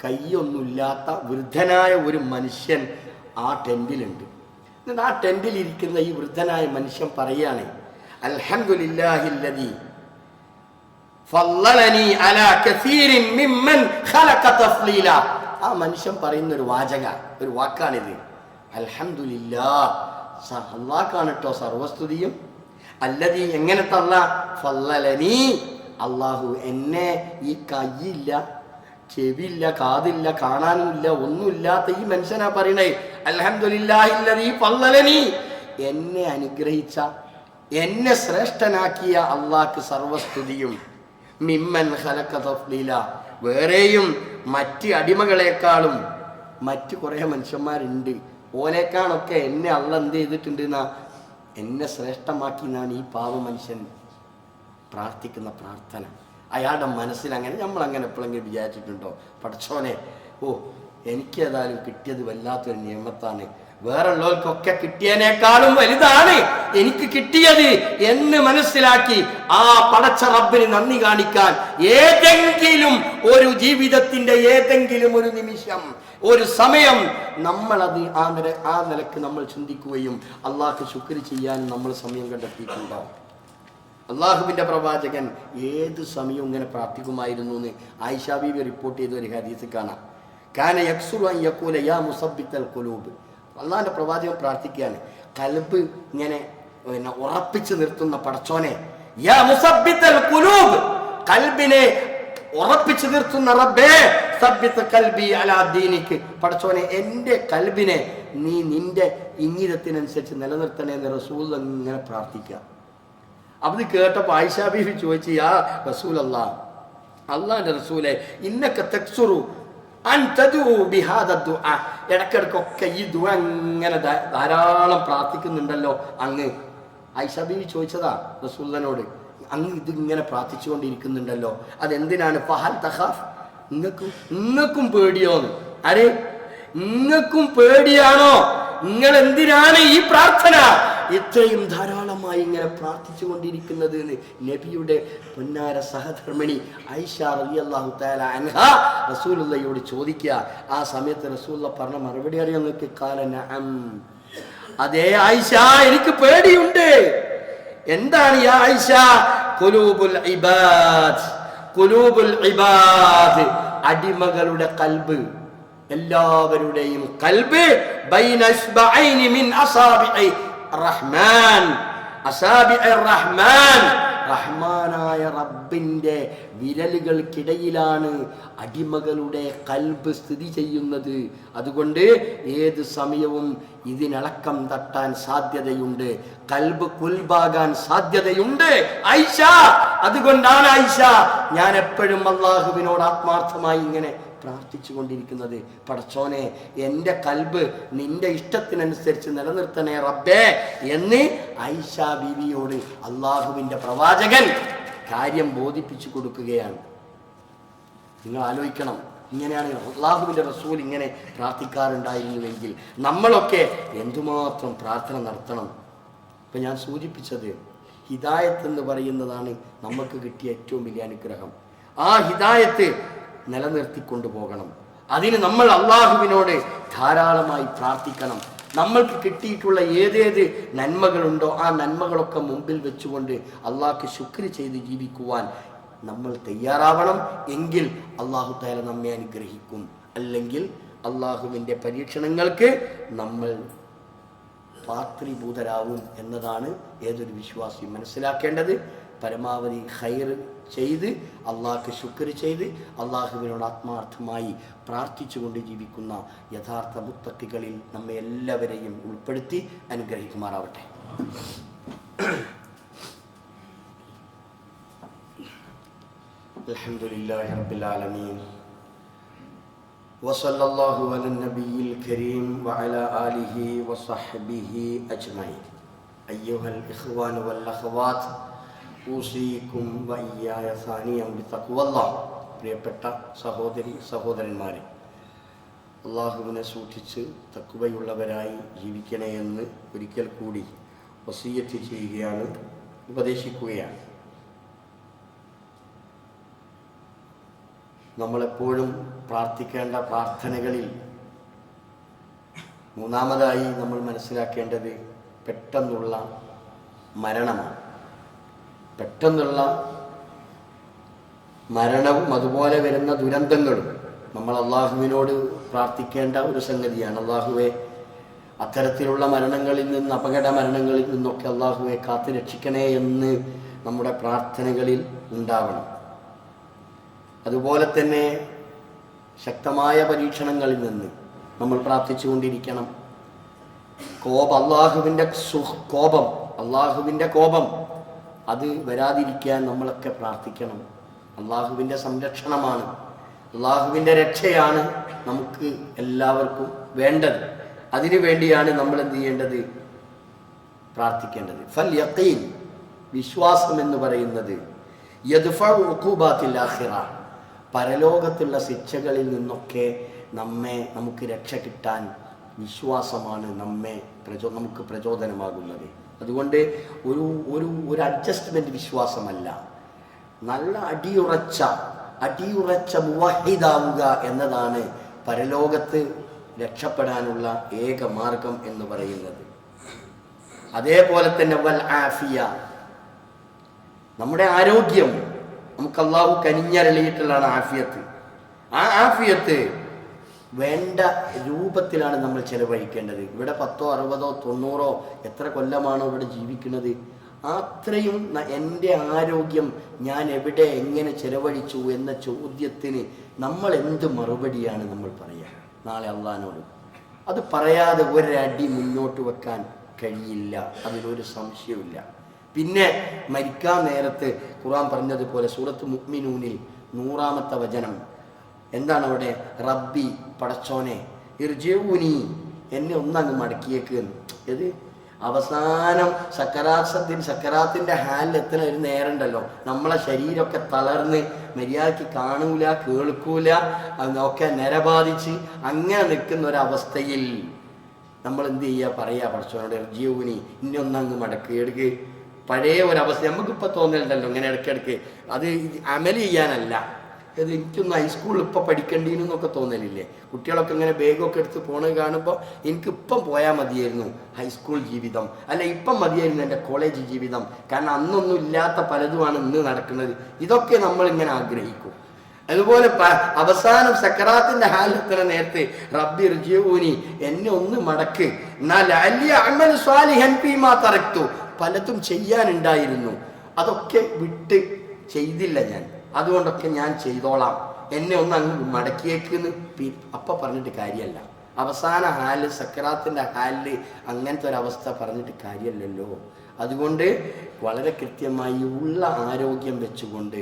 കൈയൊന്നുമില്ലാത്ത വൃദ്ധനായ ഒരു മനുഷ്യൻ ആ ടെൻറ്റിലുണ്ട്. എന്നിട്ട് ആ ടെൻറ്റിൽ ഇരിക്കുന്ന ഈ വൃദ്ധനായ മനുഷ്യൻ പറയാണ്, അൽഹംദുലില്ലാഹില്ലദീ ഫളലനി അലാ കസീരിൻ മിമ്മൻ ഖലഖ തഫ്ലീല. ആ മനുഷ്യൻ പറയുന്ന ഒരു ഒരു വാക്കാണിത്. അൽഹംദുലില്ലാഹ്, അല്ലാഹ്ക്കാണ് കേട്ടോ സർവസ്തുതിയും. അല്ലദീ, എങ്ങനത്തെ അല്ലാഹ്, ഫളലനി, അല്ലാഹു എന്നെ ഈ കയ്യില്ല, ചെവിയില്ല, കാതില്ല, കാണാനുമില്ല, ഒന്നുമില്ലാത്ത ഈ മനുഷ്യനാ പറയണേ അൽഹംദുലില്ലാഹില്ലദീ ഫളലനി, എന്നെ അനുഗ്രഹിച്ച, എന്നെ ശ്രേഷ്ഠനാക്കിയ അല്ലാഹ്ക്ക് സർവസ്തുതിയും. മിമ്മൻ ഖലഖ തഫ്ലീല, വേറെയും മറ്റ് അടിമകളെക്കാളും മറ്റ് കുറേ മനുഷ്യന്മാരുണ്ട്, ഓലേക്കാണൊക്കെ എന്നെ അള്ളാഹ് എന്ത് ചെയ്തിട്ടുണ്ട് എന്നാ, എന്നെ ശ്രേഷ്ഠമാക്കി എന്നാണ് ഈ പാവ മനുഷ്യൻ പ്രാർത്ഥിക്കുന്ന പ്രാർത്ഥന. അയാളുടെ മനസ്സിൽ അങ്ങനെ, നമ്മളങ്ങനെ എപ്പോഴെങ്കിലും വിചാരിച്ചിട്ടുണ്ടോ, പടച്ചോനെ, ഓ എനിക്ക് ഏതായാലും കിട്ടിയത് വല്ലാത്തൊരു നിയമത്താണ്, വേറുള്ളവർക്കൊക്കെ കിട്ടിയതിനേക്കാളും വലുതാണ് എനിക്ക് കിട്ടിയത് എന്ന് മനസ്സിലാക്കി ആ പടച്ച റബ്ബിന് നന്ദി കാണിക്കാൻ ഏതെങ്കിലും ഒരു ജീവിതത്തിന്റെ ഏതെങ്കിലും ഒരു നിമിഷം, ഒരു സമയം നമ്മളത് ആ നിലക്ക് നമ്മൾ ചിന്തിക്കുകയും അള്ളാഹ്ക്ക് ശുക്ർ ചെയ്യാൻ നമ്മൾ സമയം കണ്ടെത്തിയിട്ടുണ്ടോ? അള്ളാഹുവിന്റെ പ്രവാചകൻ ഏത് സമയവും ഇങ്ങനെ പ്രാർത്ഥിക്കുമായിരുന്നു എന്ന് ആയിഷ ബീവി റിപ്പോർട്ട് ചെയ്ത ഒരു ഹദീസ് കാണാം. കാന യക്സുറു അൻ യഖൂല യാ മുസബ്ബിത്തൽ ഖുലൂബ്. അള്ളാഹിന്റെ പ്രവാചകൻ പ്രാർത്ഥിക്കുകയാണ്, കൽബ് ഇങ്ങനെ ഉറപ്പിച്ചു നിർത്തുന്ന പടച്ചോനെ, യാ മുസബ്ബിത്തൽ ഖുലൂബ്, കൽബിനെ ഉറപ്പിച്ചു നിർത്തുന്ന റബ്ബേ, സബ്ബിത്ത് കൽബി അലാ ദീനിക്ക്, പടച്ചോനെ എൻ്റെ കൽബിനെ നീ നിന്റെ ഇംഗിതത്തിനനുസരിച്ച് നിലനിർത്തണേ എന്ന് റസൂൽ ഇങ്ങനെ പ്രാർത്ഥിക്കുക. അത് കേട്ടപ്പോൾ ആയിഷ ബീവി ചോദിച്ചു, യാ റസൂലല്ലാഹ്, അള്ളാഹിന്റെ റസൂലെ, ഇന്നക തക്സുറു അൻ തദഉ ബിഹാദ ദുആ, ഇടയ്ക്കിടയ്ക്കൊക്കെ ഈ ദുആ ഇങ്ങനെ ധാരാളം പ്രാർത്ഥിക്കുന്നുണ്ടല്ലോ അങ്ങ്. ആയിഷ ബീവി ചോദിച്ചതാ റസൂലിനോട്, അങ്ങ് ഇതിങ്ങനെ പ്രാർത്ഥിച്ചുകൊണ്ടിരിക്കുന്നുണ്ടല്ലോ, അതെന്തിനാണ്? ഫഹൽ തഖാഫ്, നിങ്ങൾക്കും പേടിയോന്ന്? ആര്? നിങ്ങൾക്കും പേടിയാണോ? നിങ്ങൾ എന്തിനാണ് ഈ പ്രാർത്ഥന ഇത്രയും ധാരാളമായി ആത്മാർത്ഥമായി ഇങ്ങനെ പ്രാർത്ഥിച്ചു കൊണ്ടിരിക്കുന്നത് എന്ന് നബിയുടെ പൊന്നാര സഹധർമ്മിണി ആയിഷ റളിയല്ലാഹു തആല അൻഹ റസൂലുള്ളാഹിയോട് ചോദിക്കുക. ആ സമയത്ത് റസൂലുള്ള പറഞ്ഞ മറുപടി അറിയാൻ നിങ്ങൾക്ക് ഖാല നഅം, അതേ ആയിഷ, എനിക്ക് പേടിയുണ്ട്. എന്താണ് യാ ആയിഷ? ഖുലൂബുൽ ഇബാദ്, ഖുലൂബുൽ ഇബാദ്, അടിമകളുടെ ഖൽബ്, എല്ലാവരുടെയും ഖൽബ് ബൈന ഇസ്ബഅൈനി മിൻ അസാബിഇ റഹ്മാൻ, അസാബിഇ റഹ്മാൻ, റഹ്മാനായ റബ്ബിന്റെ വിരലുകൾക്കിടയിലാണ് അടിമകളുടെ ഖൽബ് സ്ഥിതി ചെയ്യുന്നത്. അതുകൊണ്ട് ഏത് സമയവും ഇതിനളക്കം തട്ടാൻ സാധ്യതയുണ്ട്, ഖൽബ് കുൽബാകാൻ സാധ്യതയുണ്ട് ആയിഷ. അതുകൊണ്ടാണ് ആയിഷ ഞാൻ എപ്പോഴും അല്ലാഹുവിനോട് ആത്മാർത്ഥമായി ഇങ്ങനെ പ്രാർത്ഥിച്ചു കൊണ്ടിരിക്കുന്നത്. പടച്ചോനെ, എൻ്റെ ഖൽബ് നിന്റെ ഇഷ്ടത്തിനനുസരിച്ച് നിലനിർത്തണേ റബ്ബേ എന്ന് ആയിഷ ബീവിയോട് അള്ളാഹുവിൻ്റെ പ്രവാചകൻ കാര്യം ബോധിപ്പിച്ചു കൊടുക്കുകയാണ്. നിങ്ങൾ ആലോചിക്കണം, ഇങ്ങനെയാണ് അള്ളാഹുവിൻ്റെ റസൂൽ ഇങ്ങനെ പ്രാർത്ഥിക്കാറുണ്ടായിരുന്നുവെങ്കിൽ നമ്മളൊക്കെ എന്തുമാത്രം പ്രാർത്ഥന നടത്തണം. ഇപ്പം ഞാൻ സൂചിപ്പിച്ചത് ഹിദായത്ത് എന്ന് പറയുന്നതാണ് നമുക്ക് കിട്ടിയ ഏറ്റവും വലിയ അനുഗ്രഹം. ആ ഹിദായത്ത് നിലനിർത്തിക്കൊണ്ടു പോകണം. അതിന് നമ്മൾ അള്ളാഹുവിനോട് ധാരാളമായി പ്രാർത്ഥിക്കണം. നമ്മൾക്ക് കിട്ടിയിട്ടുള്ള ഏതേത് നന്മകളുണ്ടോ ആ നന്മകളൊക്കെ മുമ്പിൽ വെച്ചുകൊണ്ട് അള്ളാഹ്ക്ക് ശുക്ർ ചെയ്ത് ജീവിക്കുവാൻ നമ്മൾ തയ്യാറാവണം. എങ്കിൽ അള്ളാഹു തആല നമ്മെ അനുഗ്രഹിക്കും. അല്ലെങ്കിൽ അള്ളാഹുവിൻ്റെ പരീക്ഷണങ്ങൾക്ക് നമ്മൾ പാത്രീഭൂതരാവും എന്നതാണ് ഏതൊരു വിശ്വാസിയും മനസ്സിലാക്കേണ്ടത്. പരമാവധി ഖൈർ ചെയ്ത് അള്ളാഹ്ക്ക് ശുക്ർ ചെയ്ത് അള്ളാഹുവിനോട് ആത്മാർത്ഥമായി പ്രാർത്ഥിച്ചുകൊണ്ട് ജീവിക്കുന്ന യഥാർത്ഥ മുത്തഖികളിൽ നമ്മെ എല്ലാവരെയും ഉൾപ്പെടുത്തി അനുഗ്രഹിക്കുമാറാവട്ടെ. അൽഹംദുലില്ലാഹി റബ്ബിൽ ആലമീൻ വസല്ലല്ലാഹു അലൻ നബിയിൽ കരീം വഅലാ ആലിഹി വസഹ്ബിഹി അജ്മഈൻ. അയ്യുഹൽ ഇഖ്വാൻ വൽ അഖ്വാത്ത് ഊസീകും വഇയ്യായ സാനിയം ബിതഖ്വല്ലാഹ്. പ്രിയപ്പെട്ട സഹോദരി സഹോദരന്മാരെ, അള്ളാഹുവിനെ സൂക്ഷിച്ച് തഖ്വയുള്ളവരായി ജീവിക്കണേ എന്ന് ഒരിക്കൽ കൂടി വസിയ്യത്ത് ചെയ്യുകയാണ്, ഉപദേശിക്കുകയാണ്. നമ്മളെപ്പോഴും പ്രാർത്ഥിക്കേണ്ട പ്രാർത്ഥനകളിൽ മൂന്നാമതായി നമ്മൾ മനസ്സിലാക്കേണ്ടത് പെട്ടെന്നുള്ള മരണമാണ്. പെട്ടെന്നുള്ള മരണവും അതുപോലെ വരുന്ന ദുരന്തങ്ങളും നമ്മൾ അള്ളാഹുവിനോട് പ്രാർത്ഥിക്കേണ്ട ഒരു സംഗതിയാണ്. അള്ളാഹുവെ, അത്തരത്തിലുള്ള മരണങ്ങളിൽ നിന്ന്, അപകട മരണങ്ങളിൽ നിന്നൊക്കെ അള്ളാഹുവെ കാത്തു രക്ഷിക്കണേ എന്ന് നമ്മുടെ പ്രാർത്ഥനകളിൽ ഉണ്ടാവണം. അതുപോലെ തന്നെ ശക്തമായ പരീക്ഷണങ്ങളിൽ നിന്ന് നമ്മൾ പ്രാർത്ഥിച്ചു കൊണ്ടിരിക്കണം. അള്ളാഹുവിൻ്റെ കോപം അത് വരാതിരിക്കാൻ നമ്മളൊക്കെ പ്രാർത്ഥിക്കണം. അള്ളാഹുവിൻ്റെ സംരക്ഷണമാണ്, അള്ളാഹുവിൻ്റെ രക്ഷയാണ് നമുക്ക് എല്ലാവർക്കും വേണ്ടത്. അതിനു വേണ്ടിയാണ് നമ്മൾ എന്ത് ചെയ്യേണ്ടത്? പ്രാർത്ഥിക്കേണ്ടത്. ഫൽ യഖീൻ, വിശ്വാസം എന്ന് പറയുന്നത് യദ്ഫഉ ഉഖൂബാത്തിൽ ആഖിറ, പരലോകത്തുള്ള ശിക്ഷകളിൽ നിന്നൊക്കെ നമുക്ക് രക്ഷ കിട്ടാൻ വിശ്വാസമാണ് നമുക്ക് പ്രചോദനമാകുന്നത്. അതുകൊണ്ട് ഒരു അഡ്ജസ്റ്റ്മെന്റ് വിശ്വാസമല്ല, നല്ല അടിയുറച്ച മുവഹിദാവുക എന്നതാണ് പരലോകത്ത് രക്ഷപ്പെടാനുള്ള ഏക മാർഗം എന്ന് പറയുന്നത്. അതേപോലെ തന്നെ വൽ ആഫിയ, നമ്മുടെ ആരോഗ്യം നമുക്ക് അള്ളാഹു കനിഞ്ഞരളിയിട്ടുള്ളതാണ് ആഫിയത്ത്. ആ ആഫിയത്ത് വേണ്ട രൂപത്തിലാണ് നമ്മൾ ചെലവഴിക്കേണ്ടത്. ഇവിടെ 10, 60, 90 എത്ര കൊല്ലമാണോ ഇവിടെ ജീവിക്കുന്നത്, അത്രയും എൻ്റെ ആരോഗ്യം ഞാൻ എവിടെ എങ്ങനെ ചെലവഴിച്ചു എന്ന ചോദ്യത്തിന് നമ്മൾ എന്ത് മറുപടിയാണ് നമ്മൾ പറയുക നാളെ അള്ളാഹിനോട്? അത് പറയാതെ ഒരടി മുന്നോട്ട് വെക്കാൻ കഴിയില്ല, അതിലൊരു സംശയമില്ല. പിന്നെ മരിക്കാൻ നേരത്ത് ഖുർആൻ പറഞ്ഞതുപോലെ സൂറത്ത് മുഅ്മിനൂനിൽ 100-ാമത്തെ വചനം എന്താണ് അവിടെ? റബ്ബി, പടച്ചോനെ, ഇർജിഊനി, എന്നെ ഒന്നങ്ങ് മടക്കിയേക്ക്. ഇത് അവസാനം സക്കറാത്തിൻ്റെ ഹാലിൽ എത്തുന്ന ഒരു നേരമുണ്ടല്ലോ, നമ്മളെ ശരീരമൊക്കെ തളർന്ന് മര്യാദയ്ക്ക് കാണൂല, കേൾക്കൂല, ഒക്കെ നരബാധിച്ച് അങ്ങനെ നിൽക്കുന്ന ഒരവസ്ഥയിൽ നമ്മൾ എന്ത് ചെയ്യുക? പറയാ പടച്ചോനോട്, ഇർജിഊനി, ഇന്നെ ഒന്നങ്ങ് മടക്കി എടുക്ക്. പഴയ ഒരവസ്ഥ നമുക്കിപ്പോൾ തോന്നലുണ്ടല്ലോ ഇങ്ങനെ ഇടയ്ക്കിടയ്ക്ക്. അത് അമൽ ചെയ്യാനല്ല, അത് എനിക്കൊന്ന് ഹൈസ്കൂളിൽ ഇപ്പം പഠിക്കേണ്ടിയെന്നൊക്കെ തോന്നലില്ലേ? കുട്ടികളൊക്കെ ഇങ്ങനെ ബാഗൊക്കെ എടുത്ത് പോണത് കാണുമ്പോൾ എനിക്കിപ്പം പോയാൽ മതിയായിരുന്നു ഹൈസ്കൂൾ ജീവിതം, അല്ല ഇപ്പം മതിയായിരുന്നു എൻ്റെ കോളേജ് ജീവിതം. കാരണം അന്നൊന്നും ഇല്ലാത്ത പലതുമാണ് ഇന്ന് നടക്കുന്നത്. ഇതൊക്കെ നമ്മളിങ്ങനെ ആഗ്രഹിക്കും. അതുപോലെ അവസാനം സക്കറാത്തിന്റെ ഹാലെത്തണ നേരത്തെ റബ്ബി ർജിഊനി, എന്നെ ഒന്ന് മടക്ക്, എന്നാൽ അമൽ സ്വാലിഹൻ ഫീമാ തറക്തു, പലതും ചെയ്യാനുണ്ടായിരുന്നു, അതൊക്കെ വിട്ട് ചെയ്തില്ല ഞാൻ, അതുകൊണ്ടൊക്കെ ഞാൻ ചെയ്തോളാം, എന്നെ ഒന്ന് അങ്ങ് മടക്കിയേക്കെന്ന് അപ്പം പറഞ്ഞിട്ട് കാര്യമല്ല. അവസാന ഹാല് സക്കറാത്തിന്റെ ഹാലിൽ അങ്ങനത്തെ ഒരവസ്ഥ പറഞ്ഞിട്ട് കാര്യമല്ലല്ലോ. അതുകൊണ്ട് വളരെ കൃത്യമായി ഉള്ള ആരോഗ്യം വെച്ചുകൊണ്ട്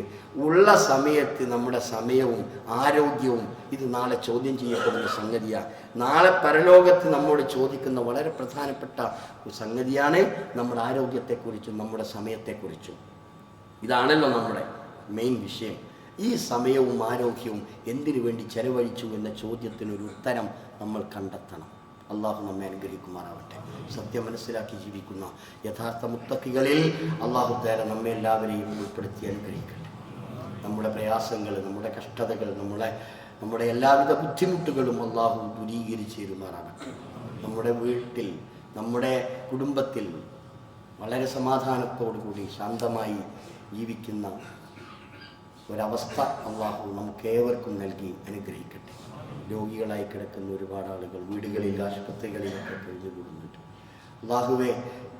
ഉള്ള സമയത്ത് നമ്മുടെ സമയവും ആരോഗ്യവും ഇത് നാളെ ചോദ്യം ചെയ്യപ്പെടുന്ന സംഗതിയാണ്. നാളെ പരലോകത്ത് നമ്മോട് ചോദിക്കുന്ന വളരെ പ്രധാനപ്പെട്ട ഒരു സംഗതിയാണ് നമ്മുടെ ആരോഗ്യത്തെക്കുറിച്ചും നമ്മുടെ സമയത്തെക്കുറിച്ചും. ഇതാണല്ലോ നമ്മുടെ മെയിൻ വിഷയം. ഈ സമയവും ആരോഗ്യവും എന്തിനു വേണ്ടി ചെലവഴിച്ചു എന്ന ചോദ്യത്തിനൊരു ഉത്തരം നമ്മൾ കണ്ടെത്തണം. അള്ളാഹു നമ്മെ അനുഗ്രഹിക്കുമാറാവട്ടെ. സത്യം മനസ്സിലാക്കി ജീവിക്കുന്ന യഥാർത്ഥ മുത്തക്കികളിൽ അള്ളാഹു തആല നമ്മെ എല്ലാവരെയും ഉൾപ്പെടുത്തി അനുഗ്രഹിക്കട്ടെ. നമ്മുടെ പ്രയാസങ്ങൾ, നമ്മുടെ കഷ്ടതകൾ, നമ്മുടെ എല്ലാവിധ ബുദ്ധിമുട്ടുകളും അള്ളാഹു ദൂരീകരിച്ച് തരുമാറാവട്ടെ. നമ്മുടെ വീട്ടിൽ, നമ്മുടെ കുടുംബത്തിൽ വളരെ സമാധാനത്തോടുകൂടി ശാന്തമായി ജീവിക്കുന്ന ഒരവസ്ഥ അള്ളാഹു നമുക്കേവർക്കും നൽകി അനുഗ്രഹിക്കട്ടെ. രോഗികളായി കിടക്കുന്ന ഒരുപാട് ആളുകൾ വീടുകളിൽ, ആശുപത്രികളിലൊക്കെ കഴിഞ്ഞുകൂടുന്നുണ്ട്. അള്ളാഹുവെ,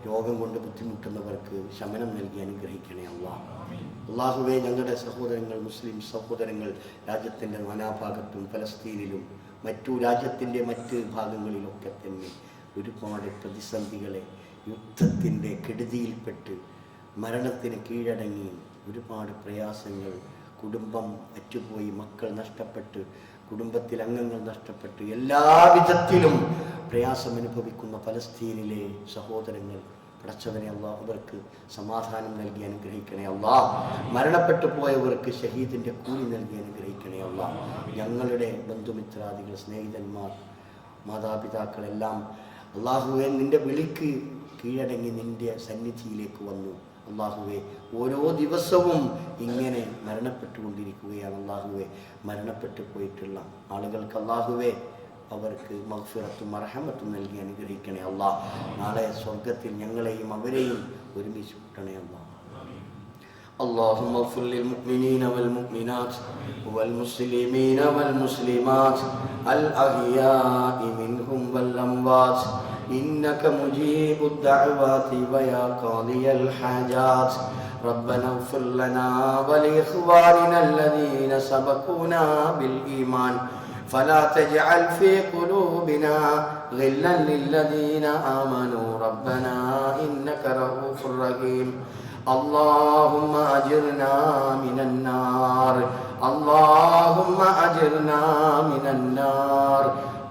രോഗം കൊണ്ട് ബുദ്ധിമുട്ടുന്നവർക്ക് ശമനം നൽകി അനുഗ്രഹിക്കണേ അള്ളാഹ്. അള്ളാഹുവെ, ഞങ്ങളുടെ സഹോദരങ്ങൾ, മുസ്ലിം സഹോദരങ്ങൾ രാജ്യത്തിൻ്റെ നാനാഭാഗത്തും ഫലസ്തീനിലും മറ്റു രാജ്യത്തിൻ്റെ മറ്റ് ഭാഗങ്ങളിലൊക്കെ തന്നെ ഒരുപാട് പ്രതിസന്ധികളെ, യുദ്ധത്തിൻ്റെ കെടുതിയിൽപ്പെട്ട് മരണത്തിന് കീഴടങ്ങി ഒരുപാട് പ്രയാസങ്ങൾ, കുടുംബം അറ്റുപോയി, മക്കൾ നഷ്ടപ്പെട്ട്, കുടുംബത്തിൽ അംഗങ്ങൾ നഷ്ടപ്പെട്ട് എല്ലാ വിധത്തിലും പ്രയാസം അനുഭവിക്കുന്ന ഫലസ്തീനിലെ സഹോദരങ്ങൾ, പടച്ചവനെ അല്ലാഹ് അവർക്ക് സമാധാനം നൽകി അനുഗ്രഹിക്കണേ അല്ലാഹ്. മരണപ്പെട്ടു പോയവർക്ക് ഷഹീദിൻ്റെ കൂലി നൽകി അനുഗ്രഹിക്കണേ അല്ലാഹ്. ഞങ്ങളുടെ ബന്ധുമിത്രാദികൾ, സ്നേഹിതന്മാർ, മാതാപിതാക്കളെല്ലാം അല്ലാഹുവേ നിൻ്റെ വിളിക്ക് കീഴടങ്ങി നിൻ്റെ സന്നിധിയിലേക്ക് വന്നു. അല്ലാഹുവേ, ഓരോ ദിവസവും ഇങ്ങനെ മരണപ്പെട്ടുകൊണ്ടിരിക്കുകയാണ്. അല്ലാഹുവേ, മരണപ്പെട്ടു പോയിട്ടുള്ള ആളുകൾക്ക് അല്ലാഹുവേ അവർക്ക് മഗ്ഫിറത്തും മർഹമത്തും നൽകി അനുഗ്രഹിക്കണേ അല്ലാഹ്. നാളെ സ്വർഗത്തിൽ ഞങ്ങളെയും അവരെയും ഒരുമിച്ച് കൂട്ടണേ അല്ലാഹ്. اللهم اغفر للمؤمنين والمؤمنات والمسلمين والمسلمات الأحياء منهم والأموات إنك مجيب الدعوات ويا قاضي الحاجات. ربنا اغفر لنا ولإخواننا الذين سبقونا بالإيمان فلا تجعل في قلوبنا غلا للذين آمنوا ربنا إنك رؤوف رحيم. اللهم أجرنا من النار، اللهم أجرنا من النار.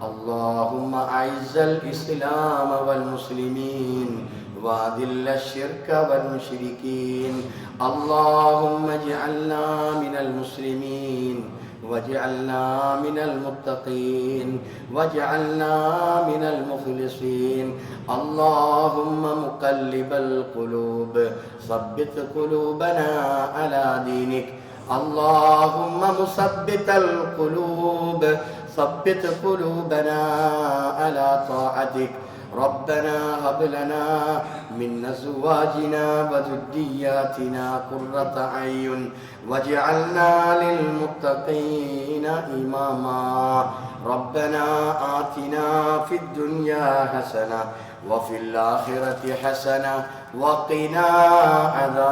اللهم أعز الإسلام والمسلمين وأذل الشرك والمشركين. اللهم اجعلنا من المسلمين واجعلنا من المتقين واجعلنا من المخلصين. اللهم مقلب القلوب ثبت قلوبنا على دينك. اللهم مثبت القلوب ثبت قلوبنا على طاعتك. ربنا هب لنا من أزواجنا وذرياتنا قرة أعين واجعلنا للمتقين إماما. ربنا آتنا في الدنيا حسنة وفي الآخرة حسنة وقنا عذاب